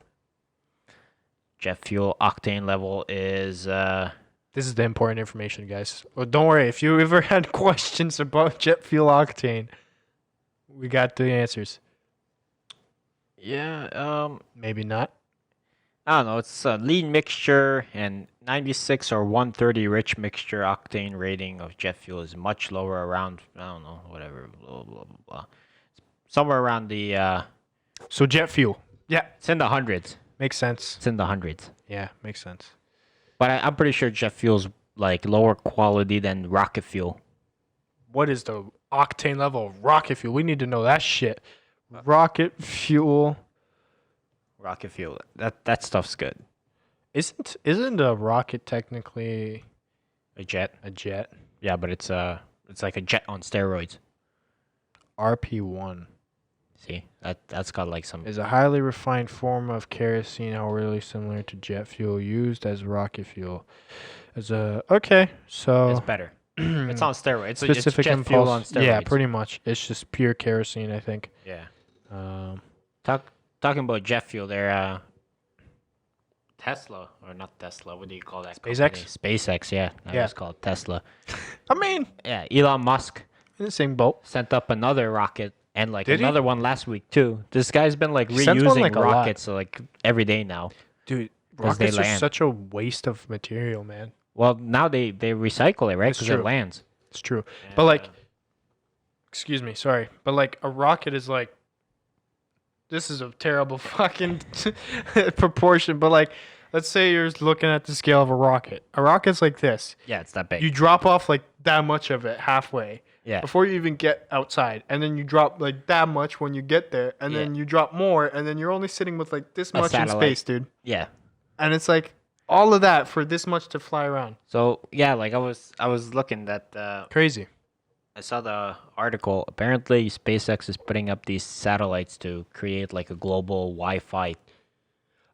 Jet fuel octane level is This is the important information, guys. Well, don't worry. If you ever had questions about jet fuel octane, we got the answers. Maybe not. I don't know. It's a lean mixture, and 96 or 130 rich mixture octane rating of jet fuel is much lower, around, I don't know, whatever, blah blah blah blah. Somewhere around the So jet fuel. Yeah. it's in the hundreds. Makes sense. It's in the hundreds. Yeah, makes sense. But I'm pretty sure jet fuel's like lower quality than rocket fuel. What is the octane level of rocket fuel? We need to know that shit. Rocket fuel. Rocket fuel. That stuff's good. Isn't a rocket technically A jet. a jet? Yeah, but it's like a jet on steroids. RP1 See? That's got like some is a highly refined form of kerosene, hourly similar to jet fuel, used as rocket fuel. Okay, so it's better. It's on steroids. It's specific jet fuel on impulse. steroids. Yeah, pretty much. It's just pure kerosene, I think. Yeah. Um, Talking about jet fuel there, Tesla, or not Tesla, what do you call that SpaceX? company? SpaceX, yeah. I Yeah. just call it Tesla. I mean, Yeah, Elon Musk in the same boat. sent up another rocket, and like Did he? another one last week too. This guy's been like He sends one, reusing like, a lot. rockets like every day now. Dude, 'Cause they rockets are land. such a waste of material, man. Well, now they recycle it, right? That's Because it true. lands. It's true. But like, excuse me, sorry. But like a rocket is like, this is a terrible fucking proportion. But like, let's say you're looking at the scale of a rocket. A rocket's like this. Yeah, it's that big. You drop off like that much of it halfway yeah. before you even get outside. And then you drop like that much when you get there. And then you drop more. And then you're only sitting with like this A much in satellite. space, dude. Yeah. And it's like all of that for this much to fly around. So yeah, like I was looking at Crazy. I saw the article. Apparently, SpaceX is putting up these satellites to create like a global Wi-Fi.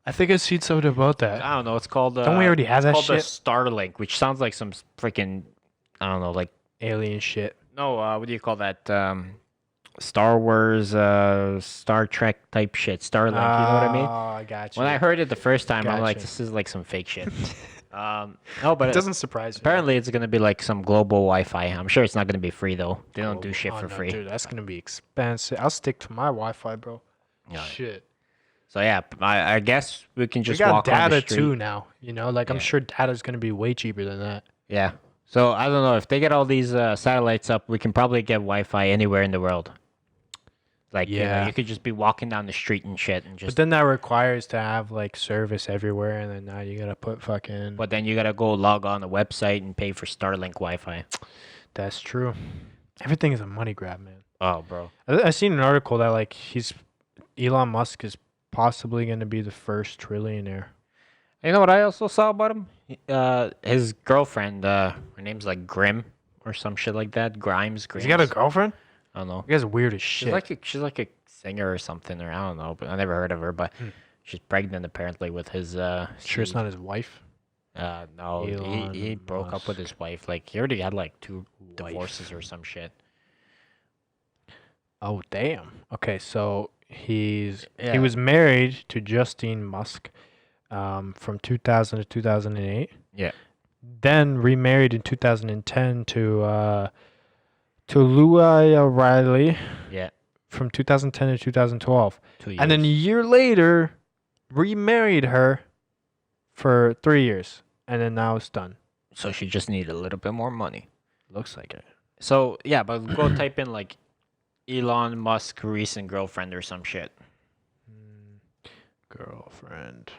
I think I've seen something about that. I don't know. It's called. Don't we already have that called shit? the Starlink, which sounds like some freaking. I don't know, like Alien shit. no. What do you call that? Star Wars, Star Trek type shit. Starlink. You know what I mean? Oh, I got you. When I heard it the first time, I'm like, Gotcha. this is like some fake shit. No, but it doesn't surprise me. apparently it's gonna be like some global Wi-Fi. I'm sure it's not gonna be free though. They don't do shit for no, free. Dude, that's gonna be expensive. I'll stick to my Wi-Fi, bro. Yeah. Shit. So yeah, I guess we can We just got walk on the data street. too now. You know, like I'm Yeah. sure data's gonna be way cheaper than that. Yeah. So I don't know if they get all these satellites up, we can probably get Wi-Fi anywhere in the world. Like Yeah. you could just be walking down the street and shit, and But just. then that requires to have like service everywhere, and then now you gotta put fucking. But then you gotta go log on the website and pay for Starlink Wi-Fi. That's true. Everything is a money grab, man. Oh, bro. I seen an article that like Elon Musk is possibly gonna be the first trillionaire. You know what I also saw about him? His girlfriend, her name's like Grim or some shit like that. Grimes. He's got a girlfriend. I don't know. You guys are weird as She's shit. she's like a singer or something, or I don't know, but I never heard of her. But she's pregnant apparently with his. Sure, it's seed. not his wife. No, Elon he broke up with his wife. Like he already had like 2 divorces or some shit. Oh damn. Okay, so He Yeah. was married to Justine Musk from 2000 to 2008. Yeah. Then remarried in 2010 to Louis Riley Yeah. from 2010 to 2012. 2 years. And then a year later, remarried her for 3 years. And then now it's done. So she just needed a little bit more money. Looks like it. So yeah, but go type in like Elon Musk recent girlfriend or some shit. Girlfriend.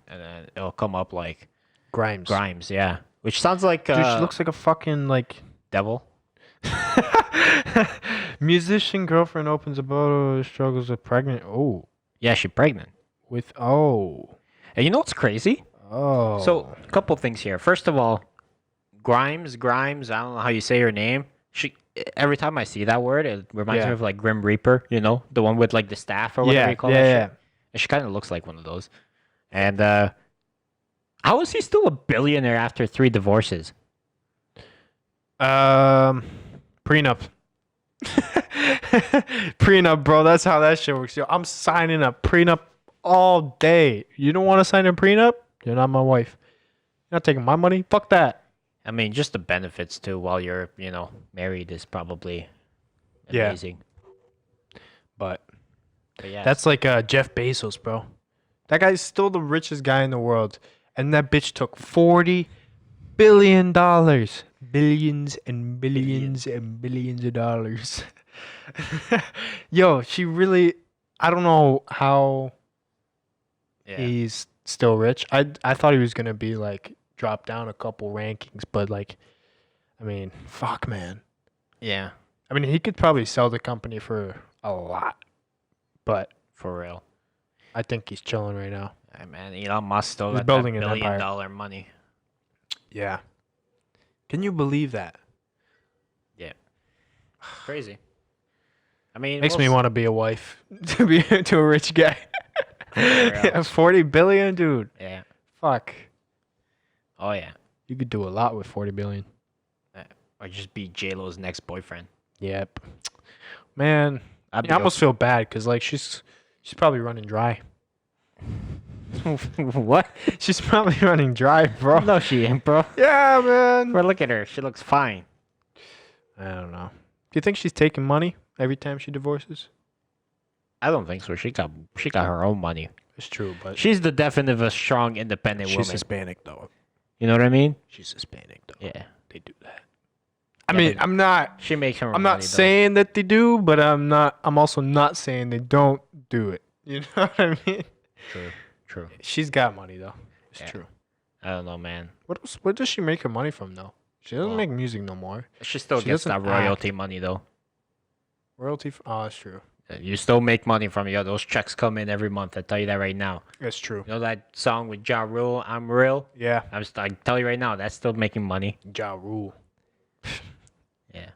And then it'll come up like Grimes. yeah. Which sounds like Dude, she looks like a fucking like devil. musician girlfriend opens a bottle, struggles with pregnant. Oh, Yeah, she's pregnant. with And you know what's crazy? oh. So a couple things here. First of all, Grimes. I don't know how you say her name. She every time I see that word, it reminds me Yeah. of like Grim Reaper. You know, the one with like the staff or whatever yeah, you call yeah, that yeah. shit. And she kind of looks like one of those. And how is he still a billionaire after 3 divorces? Prenup. Prenup, bro. That's how that shit works. Yo, I'm signing a prenup all day. You don't want to sign a prenup? You're not my wife. You're not taking my money? Fuck that. I mean, just the benefits too while you're, married is probably Yeah. amazing. But Yeah, that's like Jeff Bezos, bro. That guy's still the richest guy in the world. And that bitch took $40 billion. Billions and billions and billions of dollars. Yo, she really... I don't know how he's still rich. I thought he was going to be like... drop down a couple rankings, but like... I mean, fuck, man. yeah, I mean, he could probably sell the company for a lot. But for real. I think he's chilling right now. Hey, man, Elon Musk still He's got building that an empire. $1 billion money. Yeah. Can you believe that? Crazy. I mean, Makes me want to be a wife to a rich guy. real. 40 billion, dude. Yeah. Fuck. Oh yeah. You could do a lot with 40 billion. Or just be J-Lo's next boyfriend. Yep. Man, I'd be I almost feel bad because like she's probably running dry. What? She's probably running dry, bro. No, she ain't, bro. Yeah, man. Bro, look at her. She looks fine. I don't know. Do you think she's taking money every time she divorces? I don't think so. She got her own money. It's true, but She's the definitive of a strong, independent she's woman. Hispanic though. You know what I mean? She's Hispanic though. Yeah. They do that. I mean, but I'm not She makes her own I'm money, not though. saying that they do, but I'm also not saying they don't do it. You know what I mean? True. She's got money though. It's Yeah. true. I don't know, man. What does she make her money from though? She doesn't Well, make music no more. She still She gets that doesn't royalty money, though. Royalty oh, that's true. You still make money from it. Those checks come in every month. I tell you that right now. That's true. You know that song with Ja Rule, I'm Real? Yeah. I tell you right now, that's still making money. Ja Rule. Yeah.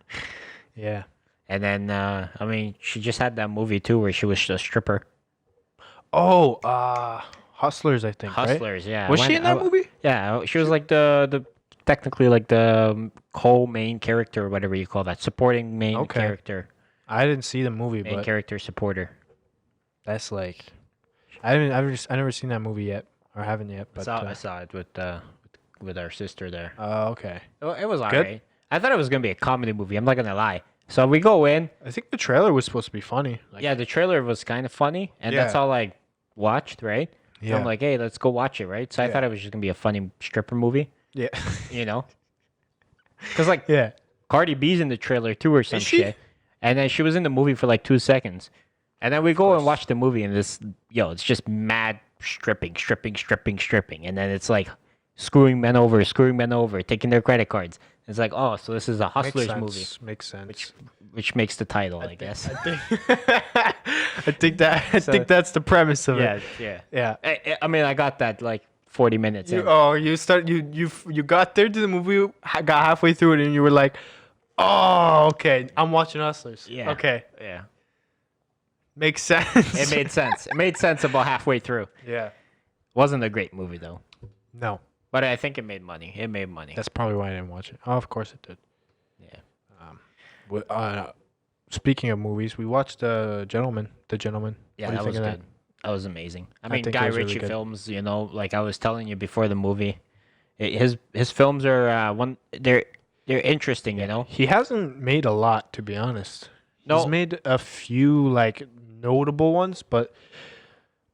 Yeah. And then, I mean, she just had that movie, too, where she was a stripper. Oh, Hustlers, I think. Right? Hustlers, yeah. Was she in that movie? Yeah, she was like the technically like the co-main character or whatever you call that. Supporting main Okay. character. I didn't see the movie, Main but character supporter. that's like I never seen that movie yet or haven't yet. But I saw it with our sister there. oh, okay. It was Good? alright. I thought it was gonna be a comedy movie. I'm not gonna lie. So we go in. I think the trailer was supposed to be funny. Like, Yeah, the trailer was kind of funny, and that's Yeah. all I watched, right? So yeah, I'm like, hey, let's go watch it, right? So I Yeah. thought it was just gonna be a funny stripper movie, yeah, you know? Because like yeah. Cardi B's in the trailer too, or some she? shit, and then she was in the movie for like 2 seconds, and then we go and watch the movie, and it's just mad stripping, and then it's like screwing men over, taking their credit cards. It's like, oh, so this is a hustlers movie, Makes sense. which makes the title, I guess. I think that's the premise of Yeah, it. yeah. Yeah. I mean, I got that like 40 minutes in. You got there to the movie, got halfway through it, and you were like, "Oh, okay, I'm watching Hustlers." Yeah. Okay, Yeah. makes sense. It made sense. It made sense about halfway through. yeah. Wasn't a great movie though, No, but I think it made money. that's probably why I didn't watch it. Oh, of course it did. Yeah. With, speaking of movies, we watched Gentleman. The Gentleman. Yeah, What do that you was think of good. That was amazing. I mean, think it Guy was really Ritchie good. films, like I was telling you before the movie, his films are they're interesting, you know. He hasn't made a lot, to be honest. He's No, made a few like notable ones, but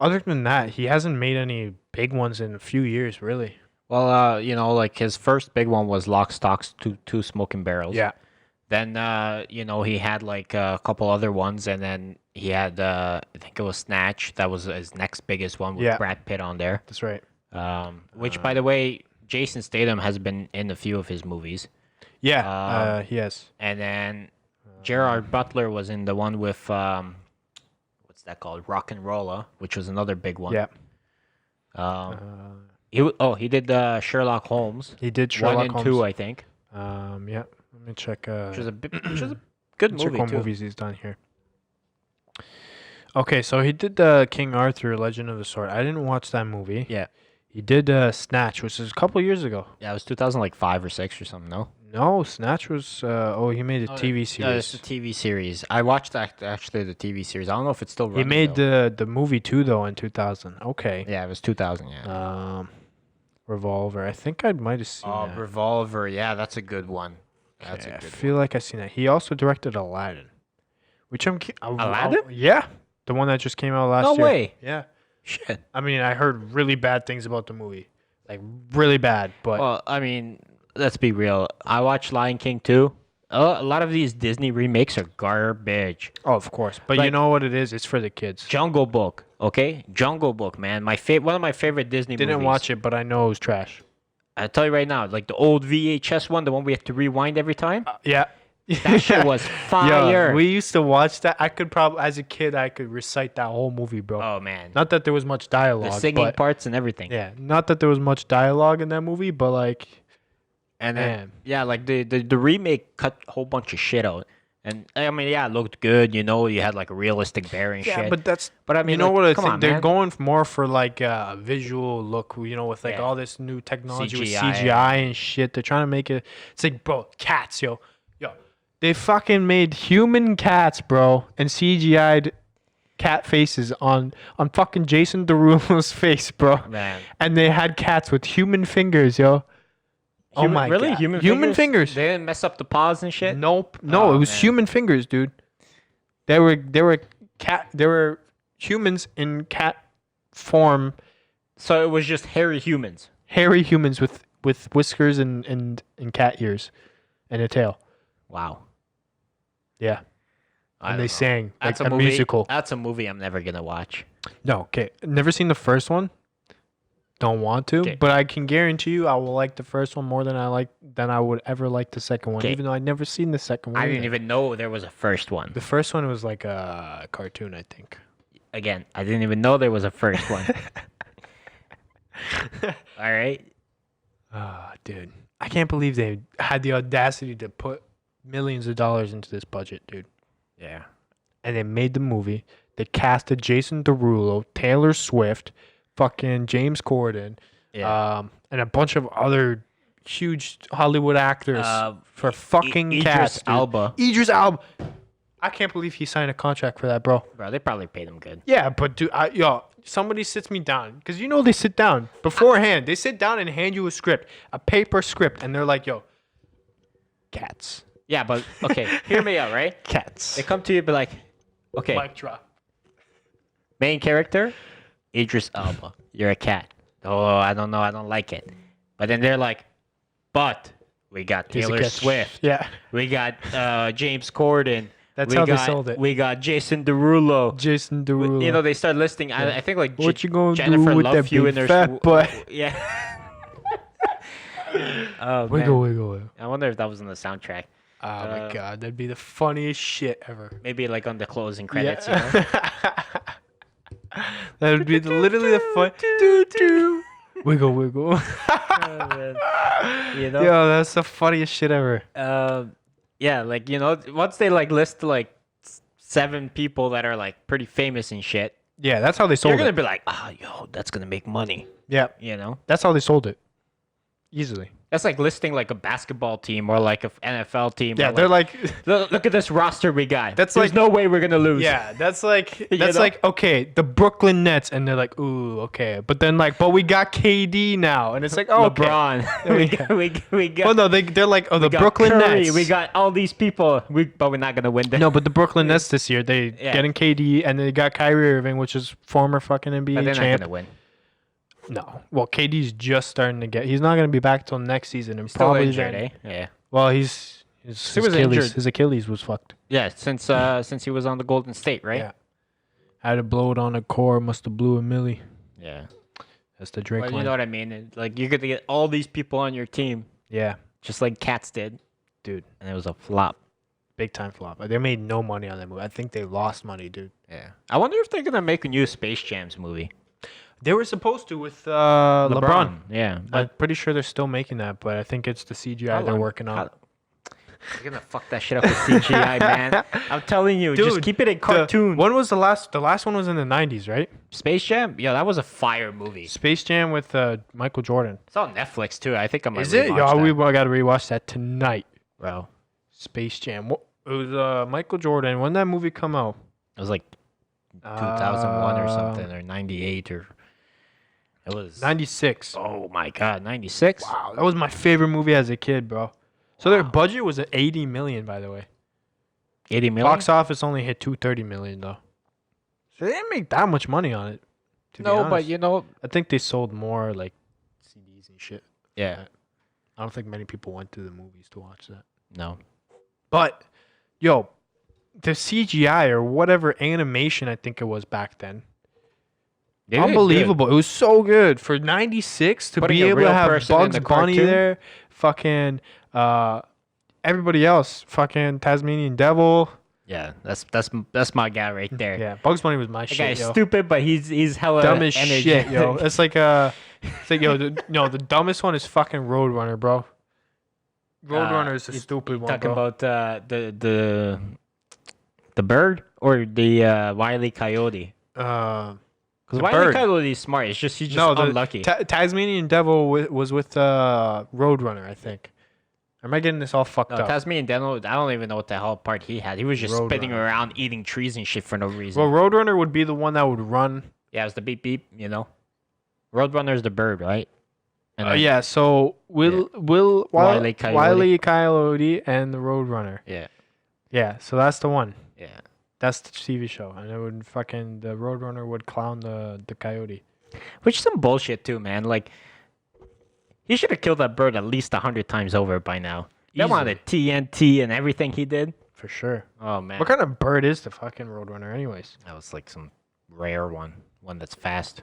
other than that, he hasn't made any big ones in a few years, really. well, like his first big one was Lock, Stock, Two Smoking Barrels. Yeah, Then, he had like a couple other ones, and then he had, I think it was Snatch. That was his next biggest one with Yeah. Brad Pitt on there. that's right. Which, by the way, Jason Statham has been in a few of his movies. Yeah, yes. And then Gerard Butler was in the one with, what's that called? Rock and Rolla, which was another big one. Yeah. He did Sherlock Holmes. He did Sherlock 1 and Holmes. 2, I think. Yeah. Let me check. Which was a good check movie what too. movies he's done here. Okay, so he did King Arthur: Legend of the Sword. I didn't watch that movie. Yeah. He did Snatch, which is a couple years ago. Yeah, it was 2005 or 6 or something. No. No, Snatch was. He made a TV series. No, it's a TV series. I watched actually the TV series. I don't know if it's still running. He made though. the movie too, though, in 2000. Okay. Yeah, it was 2000. Yeah. Revolver. I think I might have seen Oh, that. Revolver. Yeah, that's a good one. That's Okay, a I good feel like I seen that. He also directed Aladdin, which Aladdin? Yeah, the one that just came out last No year. way. Yeah. Shit. I mean, I heard really bad things about the movie, like really bad. But Well, I mean, let's be real. I watched Lion King too. A lot of these Disney remakes are garbage. oh, of course. But you Like- know what it is? It's for the kids. Jungle Book, okay? Jungle Book, man. One of my favorite Disney Didn't movies. watch it, but I know it was trash. I tell you right now, like the old VHS one, the one we have to rewind every time. Yeah. That shit was fire. Yo, we used to watch that. I could probably, as a kid, I could recite that whole movie, bro. Oh man, Not that there was much the dialogue, singing but parts and everything. yeah, not that there was much dialogue in that movie, but like, And then, man, yeah, like the remake cut a whole bunch of shit out. And I mean, yeah, it looked good. You had like a realistic bear and yeah, shit. but that's. But I mean, You know like, what I come think? on, They're man. going more for like a visual look, with like Yeah. all this new technology with CGI. CGI and shit. They're trying to make it. It's like, bro, cats, yo. They fucking made human cats, bro, and CGI'd cat faces on fucking Jason Derulo's face, bro. Man. And they had cats with human fingers, yo. Oh my really? god. Human fingers. They didn't mess up the paws and shit. Nope. No, Oh, it was man. human fingers, dude. They were humans in cat form, So it was just hairy humans. hairy humans with whiskers and cat ears and a tail. Wow. Yeah. I And don't they know. sang like That's a movie, musical. That's a movie I'm never gonna watch. No, okay. Never seen the first one. Don't want to, Okay. but I can guarantee you I will like the first one more than I would ever like the second one, Okay. even though I never seen the second one. I didn't either. even know there was a first one. The first one was like a cartoon, I think. Again, I didn't even know there was a first one. All right. Ah, dude. I can't believe they had the audacity to put millions of dollars into this budget, dude. Yeah. And they made the movie. They casted Jason Derulo, Taylor Swift, fucking James Corden, Yeah. and a bunch of other huge Hollywood actors for fucking Idris cats. Dude. Elba. Idris Elba. I can't believe he signed a contract for that, bro. Bro, they probably paid him good. Yeah, but dude, somebody sits me down because they sit down beforehand. They sit down and hand you a script, a paper script, and they're like, "Yo, cats, Yeah, but okay, hear me out, right? cats." They come to you, be like, okay, Mic drop. main character, Idris Elba. You're a cat. Oh, I don't know. I don't like it. But then they're like, but we got He's a Taylor cat. Swift. Yeah, We got James Corden. That's we how they got, sold it. We got Jason Derulo. Jason Derulo. You know, they start listing. I think like What you gonna Jennifer do with Love that Hewitt big in fat butt? Yeah. Oh, Wiggle, man. wiggle, wiggle. I wonder if that was on the soundtrack. Oh my god, that'd be the funniest shit ever. Maybe like on the closing credits. Yeah. You know? That would be literally the fun. Doo doo. Wiggle, wiggle. Oh, man. You know. Yo, that's the funniest shit ever. Yeah, like once they like list like 7 people that are like pretty famous and shit, Yeah, that's how they sold you're gonna it. be like, yo, that's gonna make money. Yeah, You know. that's how they sold it. Easily. That's like listing like a basketball team or like a NFL team. Yeah, or they're like look at this roster we got. That's There's like- no way we're gonna lose. yeah, that's like You that's know? like okay, the Brooklyn Nets, and they're like, ooh, okay, but then like, but we got KD now, and it's like, oh, okay. LeBron. we got. Oh no, they're like, oh, the we got Brooklyn Curry, Nets. We got all these people. But we're not gonna win. No, but the Brooklyn Nets this year, they Yeah. getting KD, and they got Kyrie Irving, which is former fucking NBA But they're not champ. gonna win. No, well, KD's just starting to get. He's not gonna be back till next season, and Still probably injured, then. eh? Yeah. Well, his He was Achilles, injured. his Achilles was fucked. Yeah. Since he was on the Golden State, right? Yeah. Had to blow it on a core. Must have blew a milli. Yeah. That's the Drake But line. you know what I mean? Like you're gonna get all these people on your team, Yeah, just like Cats did, dude, and it was a flop. big time flop. They made no money on that movie. I think they lost money, dude. Yeah. I wonder if they're gonna make a new Space Jams movie. They were supposed to with LeBron. Yeah. I'm pretty sure they're still making that, but I think it's the CGI they're working on. You're gonna fuck that shit up with CGI, man. I'm telling you, just Dude, keep it in cartoon. When was the last? The last one was in the 90s, right? Space Jam? Yeah, that was a fire movie. Space Jam with Michael Jordan. It's on Netflix too. I think I might Is it? rewatch Yo, that. I got to rewatch that tonight. Bro, Space Jam. It was Michael Jordan. When did that movie come out? it was like 2001 or something, or 98, or it was 96. Oh my god, 96. Wow, that was my favorite movie as a kid, bro. So their budget was at 80 million, by the way. 80 million. Box office only hit 230 million though. So they didn't make that much money on it. To be No, but honest. you know, I think they sold more like CDs and shit. yeah, I don't think many people went to the movies to watch that. no, But yo, the CGI or whatever animation I think it was back then. They did good. Unbelievable. It was so good. For 96 to Putting be a able to real have person in Bugs the Bunny cartoon? there, fucking everybody else, fucking Tasmanian Devil. Yeah, that's my guy right there. Yeah, Bugs Bunny was my That shit, guy's yo. stupid, but he's hella Dumb as energetic. shit, yo. It's like yo, the dumbest one is fucking Roadrunner, bro. Roadrunner is a stupid one, Talking bro. about the bird or the Wile E. Coyote. The Because Wile E. bird. Coyote is smart. It's just he's just No, the unlucky. Tasmanian Devil was with Roadrunner, I think. Or am I getting this all fucked No, up? Tasmanian Devil, I don't even know what the hell part he had. He was just spinning Roadrunner. around eating trees and shit for no reason. Well, Roadrunner would be the one that would run. Yeah, it was the beep beep, you know. Roadrunner's the bird, right? And then- Yeah, so Wile Wile E. Coyote. Wile E. Coyote and the Roadrunner. Yeah, Yeah, so that's the one. yeah. That's the TV show, and it would fucking the Roadrunner would clown the coyote. Which is some bullshit too, man. Like, he should have killed that bird at least 100 times over by now. That Easily. wanted TNT and everything he did. For sure. Oh man, What kind of bird is the fucking Roadrunner, anyways? that was like some rare one that's fast.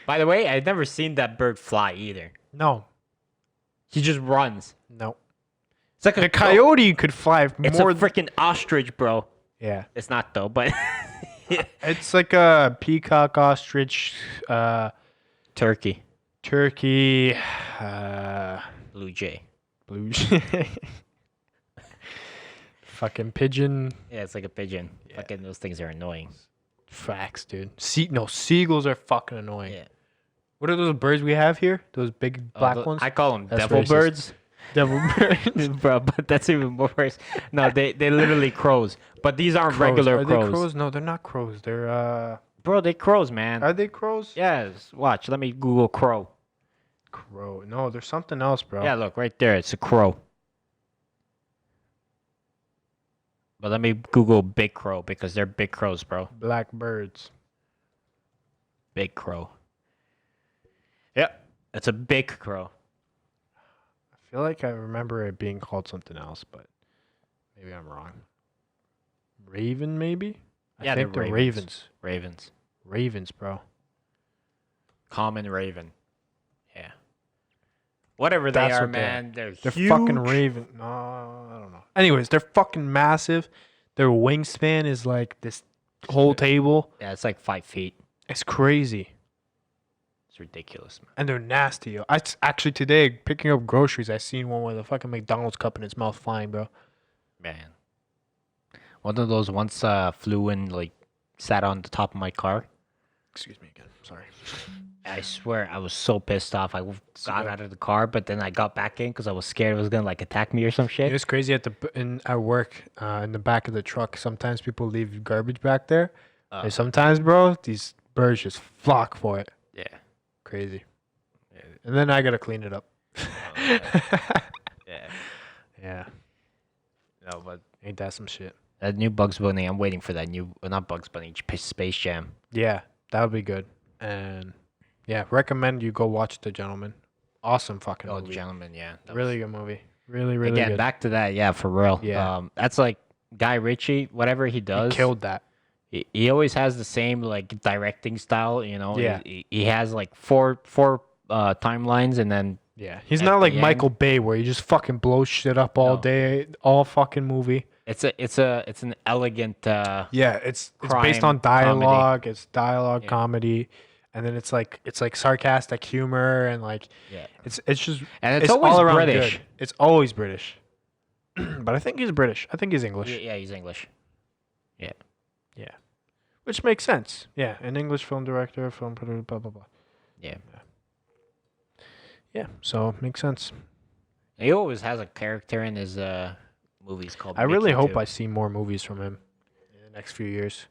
By the way, I've never seen that bird fly either. No, He just runs. no. It's like The coyote could fly It's more. a freaking ostrich, bro. Yeah, It's not though, but it's like a peacock, ostrich, turkey, turkey, blue jay. blue jay, fucking pigeon. Yeah, it's like a pigeon. Yeah. Fucking those things are annoying. Facts, dude. Seagulls are fucking annoying. Yeah. What are those birds we have here? Those big black ones? I call them That's devil racist. birds. Devil birds. Bro, but that's even worse. No, they literally crows. But these aren't Crows. regular Are crows. they crows? No, they're not crows. They're Bro, they crows, man. Are they crows? Yes. Watch. Let me Google crow. Crow. No, there's something else, bro. Yeah, look right there. It's a crow. But let me Google big crow because they're big crows, bro. Black birds. Big crow. Yep. It's a big crow. I feel like I remember it being called something else, but maybe I'm wrong. Raven, maybe? Yeah, I think they're they're ravens. ravens. Ravens. Ravens, bro. Common raven. Yeah. Whatever they That's are, what they are. man. They're They're huge. fucking raven. No, I don't know. Anyways, they're fucking massive. Their wingspan is like this whole table. Yeah, it's like 5 feet. It's crazy. It's ridiculous, man. And they're nasty, yo. Actually, today, picking up groceries, I seen one with a fucking McDonald's cup in its mouth flying, bro. Man. One of those once flew and like sat on the top of my car. Excuse me again. Sorry. I swear, I was so pissed off. Got out of the car, but then I got back in because I was scared it was gonna like attack me or some It shit. was crazy at work in the back of the truck. Sometimes people leave garbage back there. And sometimes, bro, these birds just flock for it. Yeah. Crazy. And then I gotta clean it up. Yeah. Yeah. No, but Ain't that some shit? that new Bugs Bunny, I'm waiting for that new, not Bugs Bunny, Space Jam. Yeah, that would be good. And yeah, recommend you go watch The Gentleman. Awesome fucking Oh, movie. Gentleman, yeah. Really good movie. Really, really Again, good. back to that, yeah, for real. Yeah. That's like Guy Ritchie, whatever he He does. killed that. He always has the same like directing style, you know. Yeah. He has like four timelines, and then Yeah. He's At not like the Michael Bay where he just fucking blows shit up all No. day, all fucking movie. it's an elegant. Yeah, it's Crime, based on comedy. dialogue. It's dialogue Yeah. comedy, and then it's like sarcastic humor and like Yeah. it's just And it's always all around British. good. It's always British, but I think he's British. I think he's English. Yeah, he's English. Yeah, which makes sense. Yeah, an English film director, film producer, blah blah blah. Yeah. Yeah, so it makes sense. He always has a character in his movies called. I really Mickey, hope too. I see more movies from him in the next few years.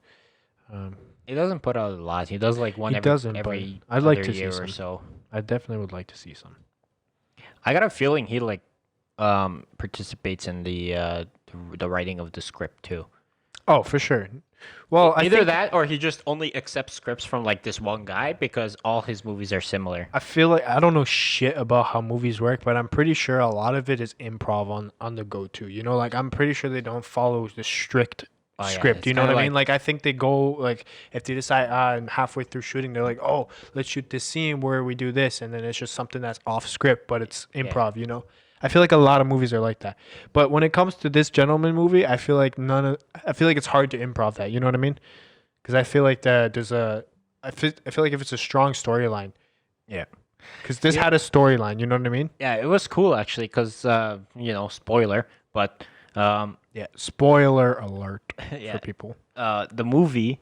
He doesn't put out a lot. He does like one He every, doesn't, every but I'd like other to see year some. or so. I definitely would like to see some. I got a feeling he like participates in the writing of the script too. Oh, for sure. Well, I Either think, that or he just only accepts scripts from like this one guy because all his movies are similar. I feel like I don't know shit about how movies work, but I'm pretty sure a lot of it is improv on the go to. You know, like I'm pretty sure they don't follow the strict Oh, yeah, script. it's You know what kinda I mean? Like I think they go like if they decide and halfway through shooting, they're like, oh, let's shoot this scene where we do this, and then it's just something that's off script, but it's improv. You know, I feel like a lot of movies are like that. But when it comes to this Gentleman movie, I feel like I feel like it's hard to improv that. You know what I mean? Because I feel like that there's I feel like if it's a strong storyline. Yeah. Because this had a storyline, you know what I mean? Yeah, it was cool actually because spoiler, but Yeah. Spoiler alert yeah, for people. the movie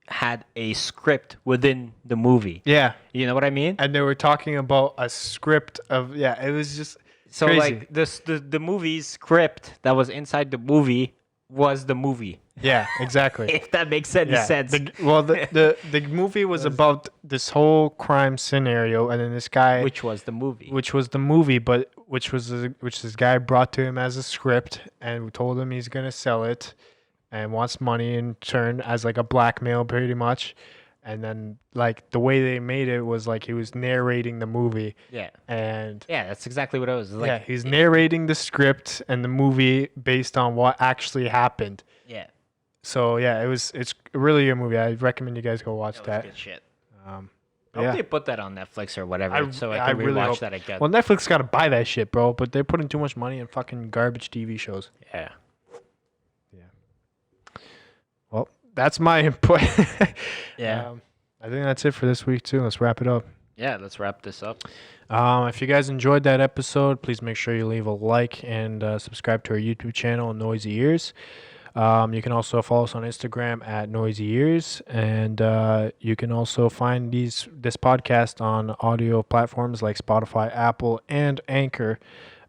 had a script within the movie. Yeah. You know what I mean? And they were talking about a script of it was just So crazy. like the movie's script that was inside the movie was the movie. Yeah, exactly. If that makes any Yeah. sense. The movie was about this whole crime scenario, and then this guy, Which was the movie. which was the movie, but which this guy brought to him as a script and told him he's gonna sell it, and wants money in turn as like a blackmail, pretty much. And then like the way they made it was like he was narrating the movie, Yeah. and Yeah, that's exactly what it was. Like, he's narrating the script and the movie based on what actually happened. yeah. So yeah, it's really a movie. I recommend you guys go watch That was that. good shit. Um, I hope yeah. they put that on Netflix or whatever so I I can really rewatch hope- that again. Well, Netflix got to buy that shit, bro. But they're putting too much money in fucking garbage TV shows. Yeah. Well, that's my input. Yeah. I think that's it for this week too. Let's wrap it up. Yeah, let's wrap this up. If you guys enjoyed that episode, please make sure you leave a like and subscribe to our YouTube channel, Noisy Ears. You can also follow us on Instagram at NoisyEars, and you can also find this podcast on audio platforms like Spotify, Apple, and Anchor.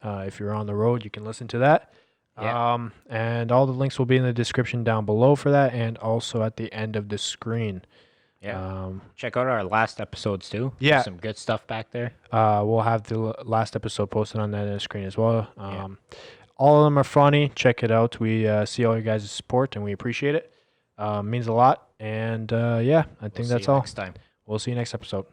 If you're on the road, you can listen to that. Yeah. And all the links will be in the description down below for that, and also at the end of the screen. Yeah. Check out our last episodes too. Yeah. There's some good stuff back there. We'll have the last episode posted on that screen as well. All of them are funny. Check it out. We see all your guys' support, and we appreciate it. Means a lot. And I think We'll see that's you all. next time. We'll see you next episode.